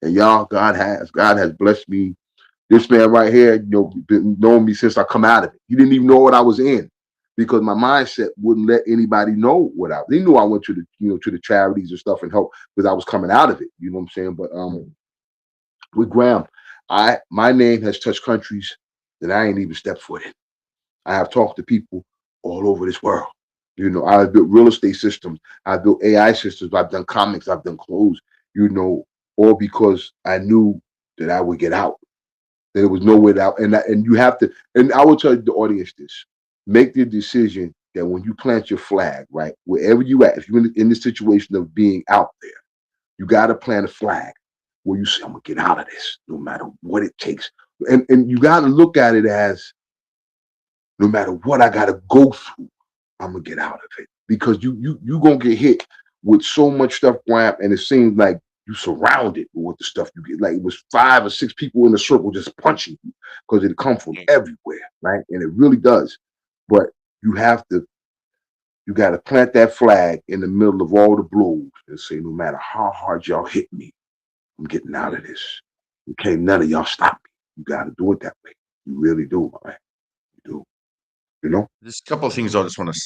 And y'all, God has blessed me. This man right here, been knowing me since I come out of it. He didn't even know what I was in because my mindset wouldn't let anybody know what I. They knew I went to the charities and stuff and help because I was coming out of it. You know what I'm saying? But with Graham, my name has touched countries that I ain't even stepped foot in. I have talked to people all over this world. I've built real estate systems. I've built AI systems. I've done comics. I've done clothes. All because I knew that I would get out. That there was no way out. And you have to. And I will tell the audience this: make the decision that when you plant your flag, right, wherever you at, if you're in the situation of being out there, you got to plant a flag where you say, "I'm gonna get out of this, no matter what it takes." And you got to look at it as, no matter what I got to go through, I'm gonna get out of it because you gonna get hit with so much stuff, Graham, and it seems like you surrounded with the stuff you get. Like it was 5 or 6 people in a circle just punching you because it come from everywhere, right? And it really does. But you got to plant that flag in the middle of all the blows and say, no matter how hard y'all hit me, I'm getting out of this. You can't none of y'all stop me. You got to do it that way. You really do, man. You do. You know. There's a couple of things I just want to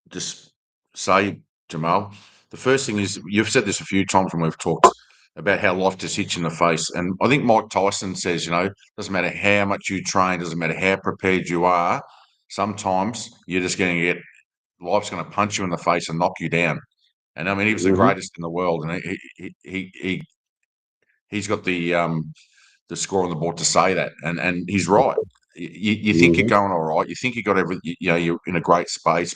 just say, Jamal. The first thing is you've said this a few times when we've talked about how life just hits you in the face, and I think Mike Tyson says, doesn't matter how much you train, doesn't matter how prepared you are, sometimes you're just going to get life's going to punch you in the face and knock you down. And I mean, he was the Mm-hmm. greatest in the world, and he's got the score on the board to say that, and he's right. You think you're Mm-hmm. going all right, you think you got everything, you're in a great space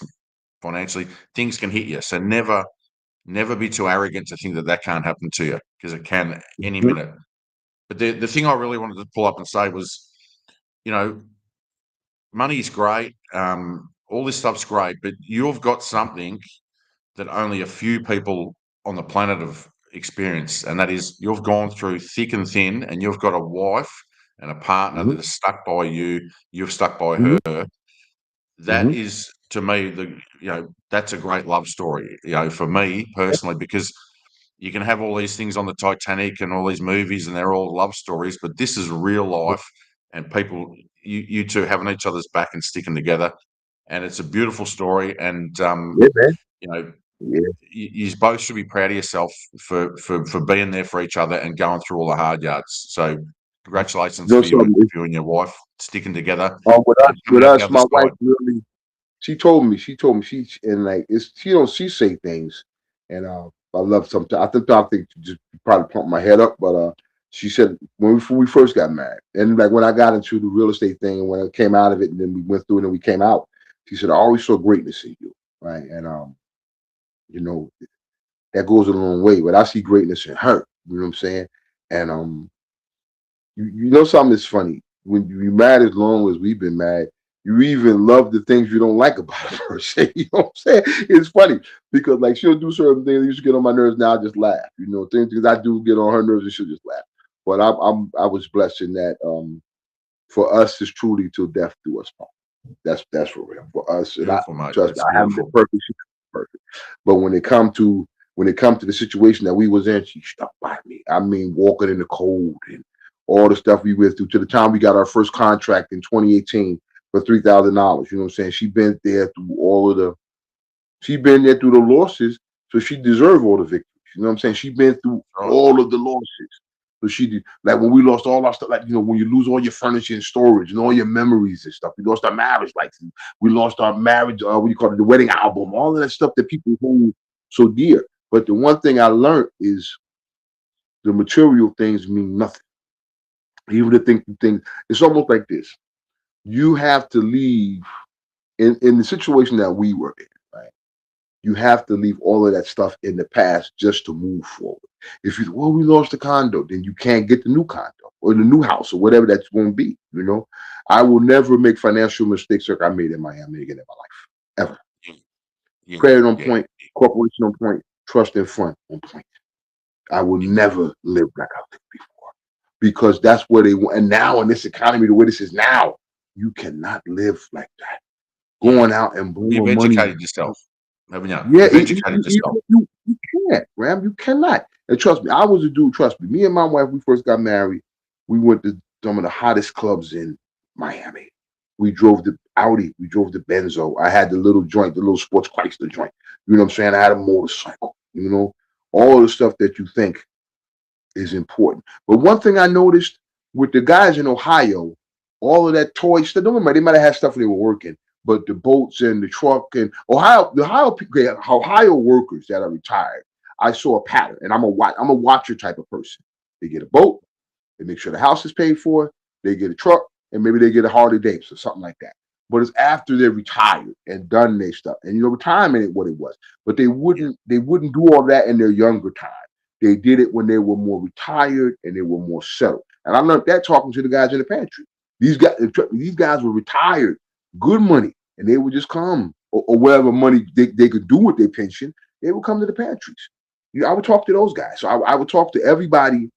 financially. Things can hit you, so never be too arrogant to think that that can't happen to you because it can any Mm-hmm. minute. But the thing I really wanted to pull up and say was, you know, money's great, all this stuff's great, but you've got something that only a few people on the planet have experienced, and that is you've gone through thick and thin, and you've got a wife and a partner Mm-hmm. that is stuck by you. You've stuck by Mm-hmm. her. That Mm-hmm. is to me that's a great love story. For me personally, because you can have all these things on the Titanic and all these movies, and they're all love stories, but this is real life, and people, you two having each other's back and sticking together, and it's a beautiful story. And Yeah, man. you know, Yeah. you both should be proud of yourself for being there for each other and going through all the hard yards. So congratulations You know for you and something? you and your wife sticking together With and with coming out the us, other my wife side. really, she and like it's she say things, and I love sometimes I think just probably pump my head up, but she said when we first got married, and like when I got into the real estate thing, and when I came out of it, and then we went through it, and we came out, she said I always saw greatness in you, right? And you know that goes a long way, but I see greatness in her. You know what I'm saying? And you know something that's funny when you married as long as we've been married, you even love the things you don't like about a person. You know what I'm saying? It's funny because like she'll do certain things that used to get on my nerves. Now I just laugh. You know, things I do get on her nerves and she'll just laugh. But I was blessed in that for us it's truly till death do us part. That's for real for us. And I Beautiful, mate. trust me, That's I haven't been beautiful. perfect. She's perfect. But when it come to the situation that we was in, she stuck by me. I mean, walking in the cold and all the stuff we went through to the time we got our first contract in 2018 for $3,000. You know what I'm saying? She been there through the losses, so she deserved all the victories. You know what I'm saying? She been through Right. all of the losses. So she did like when we lost all our stuff, like when you lose all your furniture and storage and all your memories and stuff. We lost our marriage, like we lost our marriage, what do you call it, the wedding album, all of that stuff that people hold so dear. But the one thing I learned is the material things mean nothing. Even the things, it's almost like this. You have to leave in the situation that we were in, right? You have to leave all of that stuff in the past just to move forward. If you we lost the condo, then you can't get the new condo or the new house or whatever that's going to be. You know, I will never make financial mistakes like I made in Miami again in my life ever. Yeah, yeah, Credit on yeah. point, corporation on point, trust in front on point. I will Yeah. never live like I lived before because that's where they want. And now in this economy, the way this is now, you cannot live like that. Yeah. Going out and You've blowing money. educated yourself, haven't you? Yeah, You've educated yourself. you can't, Ram. You cannot. And trust me, I was a dude. Trust me. Me and my wife, we first got married. We went to some of the hottest clubs in Miami. We drove the Audi. We drove the Benzo. I had the little joint, the little sports Chrysler joint. You know what I'm saying? I had a motorcycle. You know, all the stuff that you think is important. But one thing I noticed with the guys in Ohio, all of that toy stuff, don't remember, they might have had stuff when they were working, but the boats and the truck and Ohio workers that are retired, I saw a pattern, and I'm a watcher type of person. They get a boat, they make sure the house is paid for, they get a truck, and maybe they get a Harley Davidson or something like that. But it's after they're retired and done their stuff. And retirement ain't what it was. But Yeah. they wouldn't do all that in their younger time. They did it when they were more retired and they were more settled. And I learned that talking to the guys in the pantry. These guys were retired, good money, and they would just come or whatever money they could do with their pension. They would come to the pantries. I would talk to those guys. So I would talk to everybody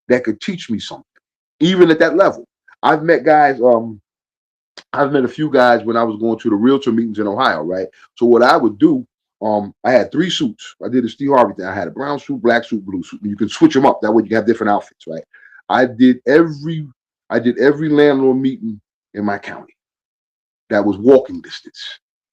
that could teach me something, even at that level. I've met guys. I've met a few guys when I was going to the realtor meetings in Ohio, right? So what I would do, I had 3 suits. I did a Steve Harvey thing. I had a brown suit, black suit, blue suit. You can switch them up. That way you can have different outfits, right? I did every I did every landlord meeting in my county that was walking distance.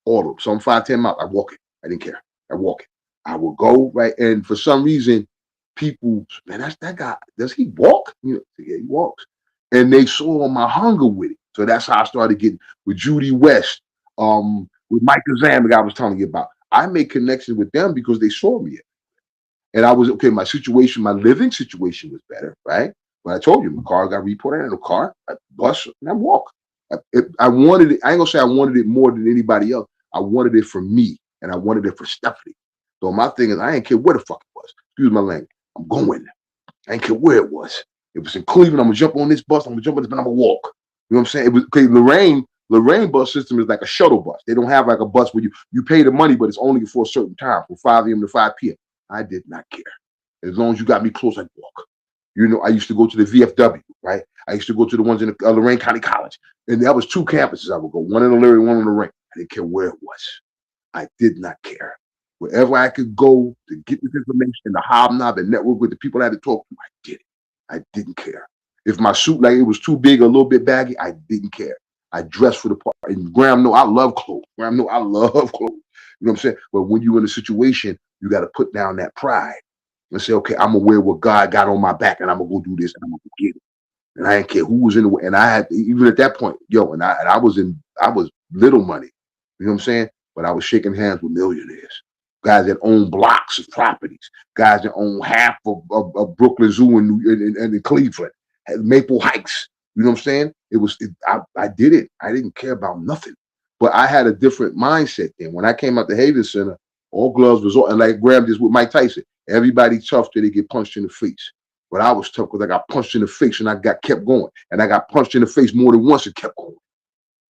All of them. So I'm 5, 10 miles. I walk it. I didn't care. I walk it. I would go, right? And for some reason, people, man, that's that guy. Does he walk? Yeah, he walks. And they saw my hunger with it. So that's how I started getting with Judy West, with Mike Zamek I was telling you about. I made connections with them because they saw me. And I was okay. My situation, my living situation was better, right? But I told you, my car got reported in a car, I bus, and I walk. I wanted it. I ain't gonna say I wanted it more than anybody else. I wanted it for me, and I wanted it for Stephanie. So my thing is, I ain't care where the fuck it was. Excuse my language. I'm going. I ain't care where it was. It was in Cleveland. I'm gonna jump on this bus. I'm gonna jump on this, but I'm gonna walk. You know what I'm saying? It was okay. Lorraine bus system is like a shuttle bus. They don't have like a bus where you pay the money, but it's only for a certain time, from 5 a.m. to 5 p.m. I did not care. As long as you got me close, I'd walk. I used to go to the VFW, right? I used to go to the ones in the, Lorraine County College. And there was 2 campuses I would go, one in the Larry, one in Lorraine. I didn't care where it was. I did not care. Wherever I could go to get this information, the hobnob and network with the people I had to talk to, I did it. I didn't care. If my suit like it was too big or a little bit baggy, I didn't care. I dressed for the part. And Graham know I love clothes. Graham know I love clothes. You know what I'm saying? But when you're in a situation, you got to put down that pride and say, okay, I'm gonna wear what God got on my back, and I'm gonna go do this, and I'm gonna get it. And I didn't care who was in the way. And I had even at that point, I was little money. You know what I'm saying? But I was shaking hands with millionaires, guys that own blocks of properties, guys that own half of Brooklyn Zoo in Cleveland, Maple Heights. You know what I'm saying? I did it. I didn't care about nothing. But I had a different mindset then. When I came out the Haven Center, all gloves was on, and like Graham just with Mike Tyson, everybody tough till they get punched in the face. But I was tough because I got punched in the face and I got kept going. And I got punched in the face more than once and kept going.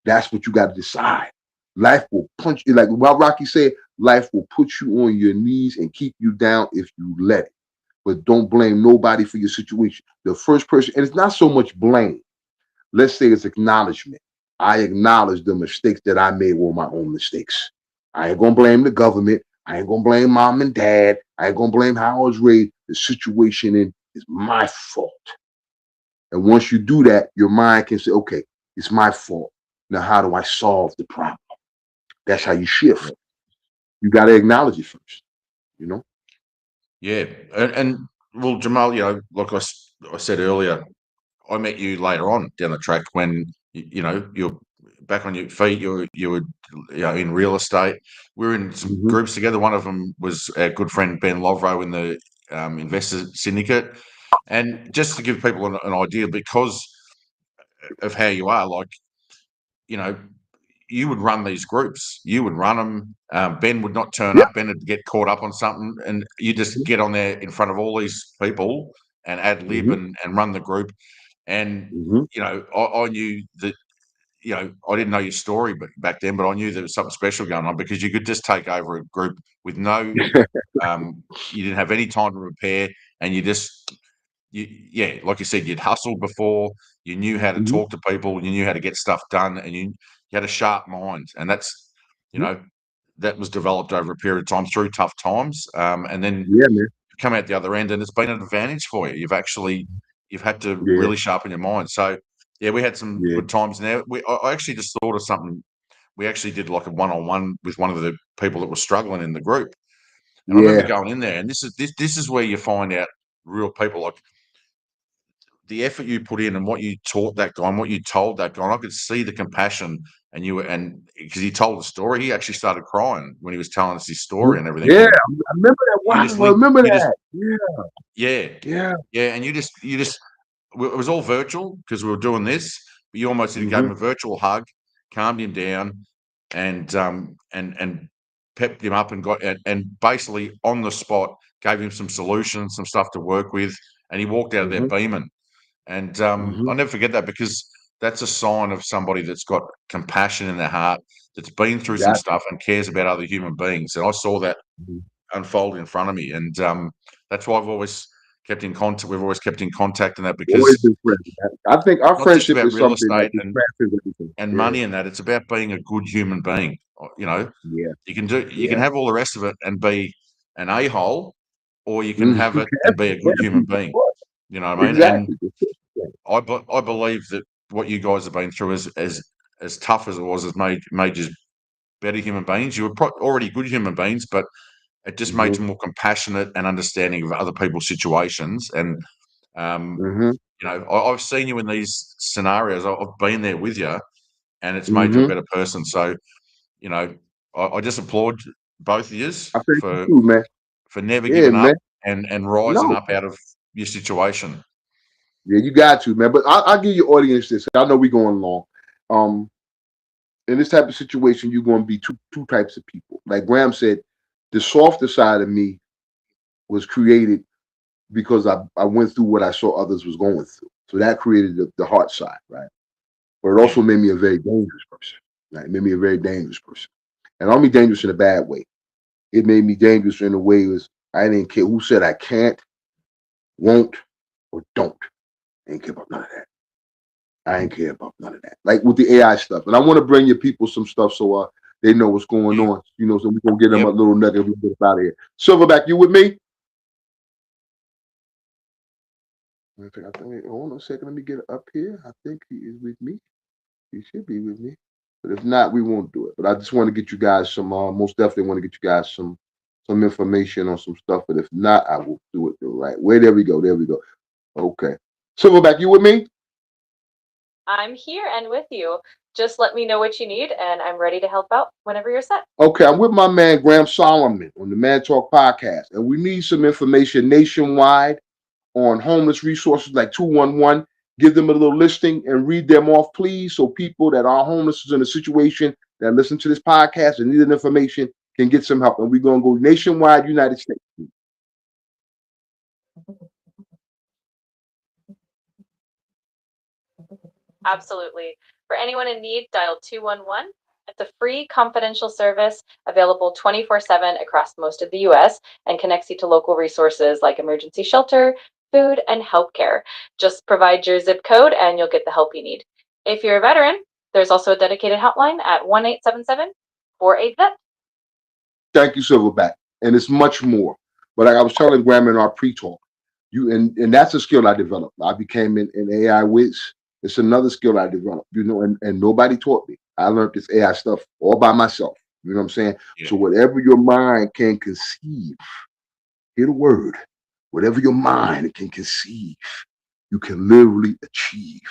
That's what you got to decide. Life will punch you. Like what Rocky said, life will put you on your knees and keep you down if you let it. But don't blame nobody for your situation. The first person, and it's not so much blame. Let's say it's acknowledgement. I acknowledge the mistakes that I made were my own mistakes. I ain't gonna blame the government. I ain't gonna blame mom and dad. I ain't gonna blame how I was raised. The situation is my fault. And once you do that, your mind can say, okay, it's my fault. Now, how do I solve the problem? That's how you shift. You got to acknowledge it first, you know? Yeah. And well, Jamal, like I said earlier, I met you later on down the track when you're back on your feet. You were in real estate. We were in some Mm-hmm. groups together. One of them was our good friend Ben Lovro in the Investor Syndicate. And just to give people an idea, because of how you are, like you know, you would run these groups. You would run them. Ben would not turn Yeah. up. Ben would get caught up on something, and you just get on there in front of all these people and ad lib Mm-hmm. and run the group. And Mm-hmm. I knew that I didn't know your story back then, but I knew there was something special going on because you could just take over a group with no, you didn't have any time to prepare, and like you said, you'd hustled before, you knew how to Mm-hmm. talk to people, you knew how to get stuff done, and you had a sharp mind, and that's, you know, that was developed over a period of time through tough times, and then Yeah, man. you come out the other end, and it's been an advantage for you. You've had to Yeah. really sharpen your mind. So yeah, we had some Yeah. good times there. I actually just thought of something. We actually did like a one-on-one with one of the people that were struggling in the group, and I remember Yeah. going in there, and this is where you find out real people, like the effort you put in and what you taught that guy and what you told that guy. And I could see the compassion, and because he told the story, he actually started crying when he was telling us his story and everything. Yeah. And I remember that. you Wow. just I linked, remember you just that. Yeah. yeah, Yeah. yeah, and you just it was all virtual because we were doing this, but you almost gave Mm-hmm. him a virtual hug, calmed him down, and pepped him up and and basically on the spot gave him some solutions, some stuff to work with, and he walked out of there Mm-hmm. beaming. And Mm-hmm. I'll never forget that because that's a sign of somebody that's got compassion in their heart, that's been through some Got stuff and cares about other human beings. And I saw that you. unfold in front of me, and that's why I've always kept in contact. We've always kept in contact in that because Always been friends. I think our it's not just friendship about is real something that estate transcends everything. and Yeah. money and that. It's about being a good human being. Yeah. You can Yeah. have all the rest of it and be an a hole, or you can Mm-hmm. have it and be a good human being. You know what I mean? And Exactly. I believe that what you guys have been through, as tough as it was, has made you better human beings. You were already good human beings, but it just made Mm-hmm. you more compassionate and understanding of other people's situations. And um, Mm-hmm. I've seen you in these scenarios. I've been there with you, and it's made you a Mm-hmm. better person. So you know, I just applaud both of yous I think you for too, man. never Yeah, giving up man. and rising No. up out of your situation. Yeah, you got to, man. But I'll give your audience this. I know we're going long. Um, in this type of situation, you're going to be two types of people. Like Graham said, the softer side of me was created because I went through what I saw others was going through. So that created the hard side, right? But it Yeah, also made me a very dangerous person. Right? It made me a very dangerous person. And I don't mean dangerous in a bad way. It made me dangerous in a way was I didn't care who said I can't, won't, or don't. I ain't care about none of that. I ain't care about none of that. Like with the AI stuff. And I want to bring your people some stuff. So They know what's going Yeah. on. So we're gonna get them a Yep. little nugget. We get out of here. Silverback, you with me? I think. Hold on a second. Let me get up here. I think he is with me. He should be with me. But if not, we won't do it. But I just want to get you guys some. Most definitely want to get you guys some information on some stuff. But if not, I will do it the right way. There we go. There we go. Okay. Silverback, you with me? I'm here and with you. Just let me know what you need, and I'm ready to help out whenever you're set. Okay, I'm with my man Graham Solomon on the ManTalk Podcast, and we need some information nationwide on homeless resources like 211. Give them a little listing and read them off, please, so people that are homeless is in a situation that listen to this podcast and need that information can get some help. And we're gonna go nationwide, United States. Absolutely. For anyone in need, dial 211. It's a free confidential service available 24/7 across most of the US and connects you to local resources like emergency shelter, food, and healthcare. Just provide your zip code and you'll get the help you need. If you're a veteran, there's also a dedicated hotline at 1-877-48-VET. Thank you, Silverback. And it's much more. But like I was telling Graham in our pre-talk, and that's a skill I developed. I became an AI whiz. It's another skill I developed, and nobody taught me. I learned this AI stuff all by myself. You know what I'm saying? Yeah. So whatever your mind can conceive, hear the word, whatever your mind can conceive, you can literally achieve.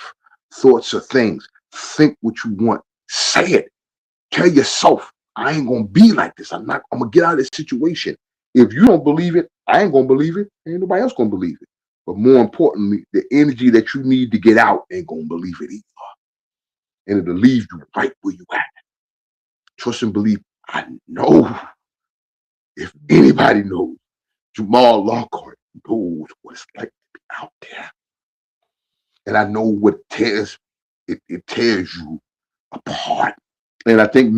Thoughts are things. Think what you want. Say it. Tell yourself, I ain't gonna be like this. I'm gonna get out of this situation. If you don't believe it, I ain't gonna believe it. Ain't nobody else gonna believe it. But more importantly, the energy that you need to get out ain't gonna believe it either. And it'll leave you right where you at. Trust and believe. I know if anybody knows, Jamal Lockhart knows what it's like to be out there. And I know what it tears you apart. And I think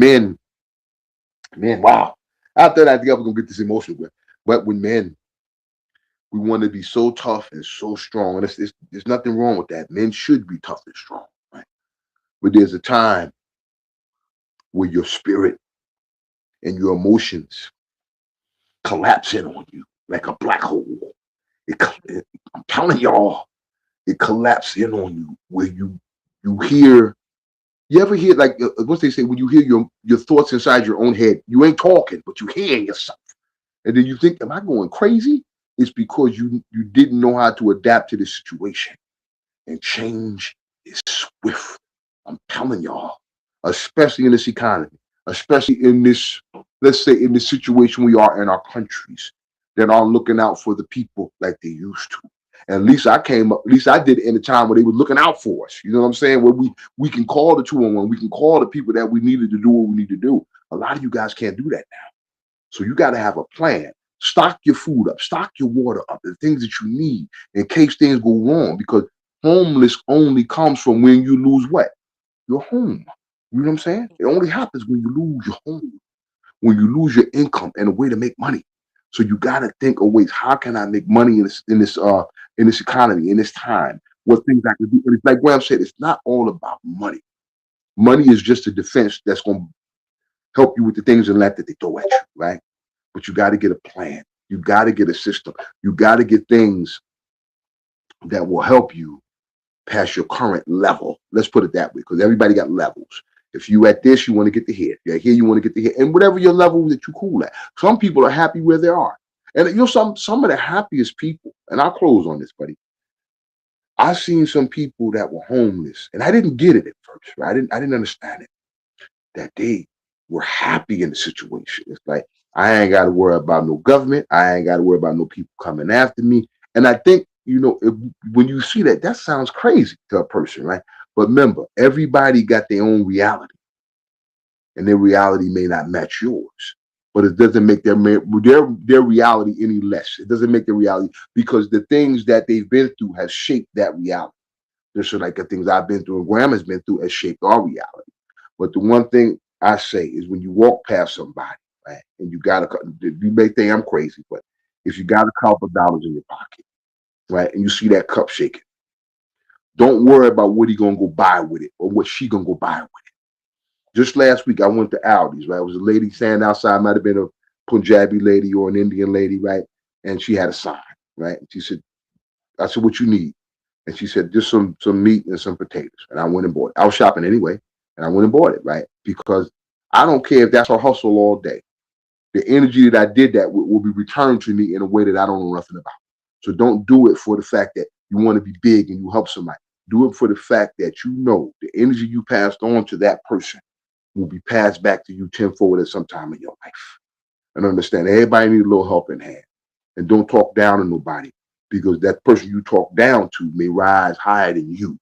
wow. After that, I think I was gonna get this emotional with. But when men, we want to be so tough and so strong, and there's nothing wrong with that. Men should be tough and strong, right? But there's a time where your spirit and your emotions collapse in on you like a black hole. I'm telling y'all, it collapses in on you where you hear. You ever hear like what they say when you hear your thoughts inside your own head? You ain't talking, but you hearing yourself. And then you think, am I going crazy? It's because you didn't know how to adapt to this situation. And change is swift. I'm telling y'all, especially in this economy, especially in this, let's say in this situation we are in our countries that aren't looking out for the people like they used to. At least at least I did it in a time where they were looking out for us. You know what I'm saying? Where we can call the 211, we can call the people that we needed to do what we need to do. A lot of you guys can't do that now. So you got to have a plan. Stock your food up, stock your water up, the things that you need in case things go wrong. Because homeless only comes from when you lose what? Your home. You know what I'm saying? It only happens when you lose your home, when you lose your income and a way to make money. So you got to think of ways. How can I make money in this economy in this time? What things I can do? And it's like Graham said, it's not all about money. Money is just a defense that's going to help you with the things in life that they throw at you, right? But you got to get a plan. You got to get a system. You got to get things that will help you past your current level. Let's put it that way, because everybody got levels. If you at this, you want to get to here. If you're here, you want to get to here. And whatever your level that you cool at. Some people are happy where they are. And some of the happiest people, and I'll close on this, buddy. I've seen some people that were homeless, and I didn't get it at first, right? I didn't understand it. That they were happy in the situation. It's like, I ain't got to worry about no government. I ain't got to worry about no people coming after me. And I think, when you see that, that sounds crazy to a person, right? But remember, everybody got their own reality, and their reality may not match yours. But it doesn't make their reality any less. It doesn't make their reality, because the things that they've been through has shaped that reality. Just like the things I've been through and Graham has been through has shaped our reality. But the one thing I say is, when you walk past somebody, right, and you may think I'm crazy, but if you got a couple of dollars in your pocket, right, and you see that cup shaking, don't worry about what he gonna go buy with it or what she gonna go buy with it. Just last week, I went to Aldi's, right? It was a lady standing outside, might have been a Punjabi lady or an Indian lady, right? And she had a sign, right? And she said, I said, what you need? And she said, just some meat and some potatoes. And I went and bought it. I was shopping anyway, and I went and bought it, right? Because I don't care if that's a hustle all day. The energy that I did that with will be returned to me in a way that I don't know nothing about. So don't do it for the fact that you want to be big and you help somebody. Do it for the fact that you know the energy you passed on to that person will be passed back to you tenfold at some time in your life. And understand everybody needs a little helping hand. And don't talk down to nobody, because that person you talk down to may rise higher than you.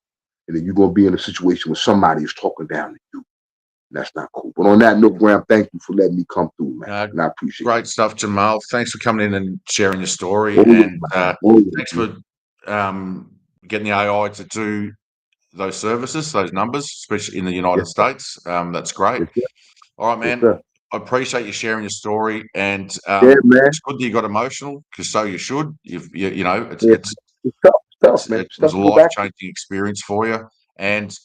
And then you're going to be in a situation where somebody is talking down to you. And that's not cool. But on that note, Graham, thank you for letting me come through, man. And I appreciate it. Great stuff, Jamal. Thanks for coming in and sharing your story. Always, and thanks for getting the AI to do those services, those numbers, especially in the United States. That's great. Yes, All right, man. sir. I appreciate you sharing your story, and Yeah, man. it's good that you got emotional, because so you should. You know, it's Yeah. It's tough, man. it It's was tough a to go back. life-changing experience for you, and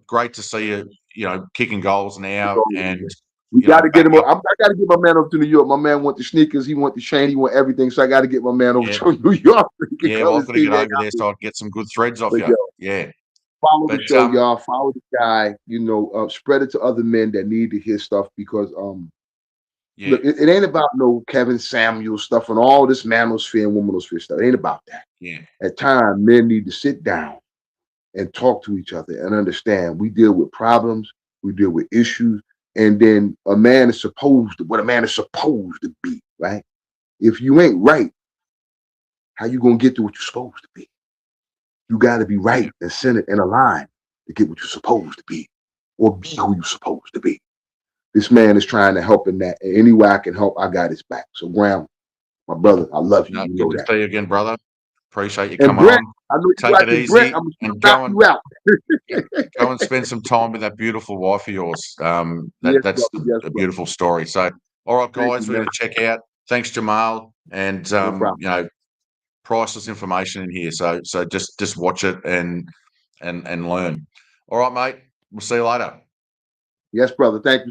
great to see you, kicking goals now. And We got to get him back up. I got to get my man over to New York. My man want the sneakers. He want the chain. He want everything. So I got to get my man over Yeah. to New York. So he can Yeah, come well, and I've got to see get me. over there so I can get some good threads off But you. yo, Yeah, follow the but show, y'all. Follow the guy. Spread it to other men that need to hear stuff, because yeah, look, it ain't about no Kevin Samuel stuff and all this manosphere and womanosphere stuff. It ain't about that. yeah, At times, men need to sit down and talk to each other and understand we deal with problems, we deal with issues, and then what a man is supposed to be, right? If you ain't right, how you gonna get to what you're supposed to be? You gotta be right and centered and aligned to get what you're supposed to be, or be who you're supposed to be. This man is trying to help in that. And any way I can help, I got his back. So Graham, my brother, I love you. no, You good know to that. see you again, brother. Appreciate you And coming Brent, on. I know you Take it watching Brent. easy I'm gonna and knock you out. go and spend some time with that beautiful wife of yours. Yes, That's brother. Yes, a brother. beautiful story. So, all right, Thank guys, you, we're man. going to check out. Thanks, Jamal, and No problem. priceless information in here. So just watch it and learn. All right, mate. We'll see you later. Yes, brother. Thank you.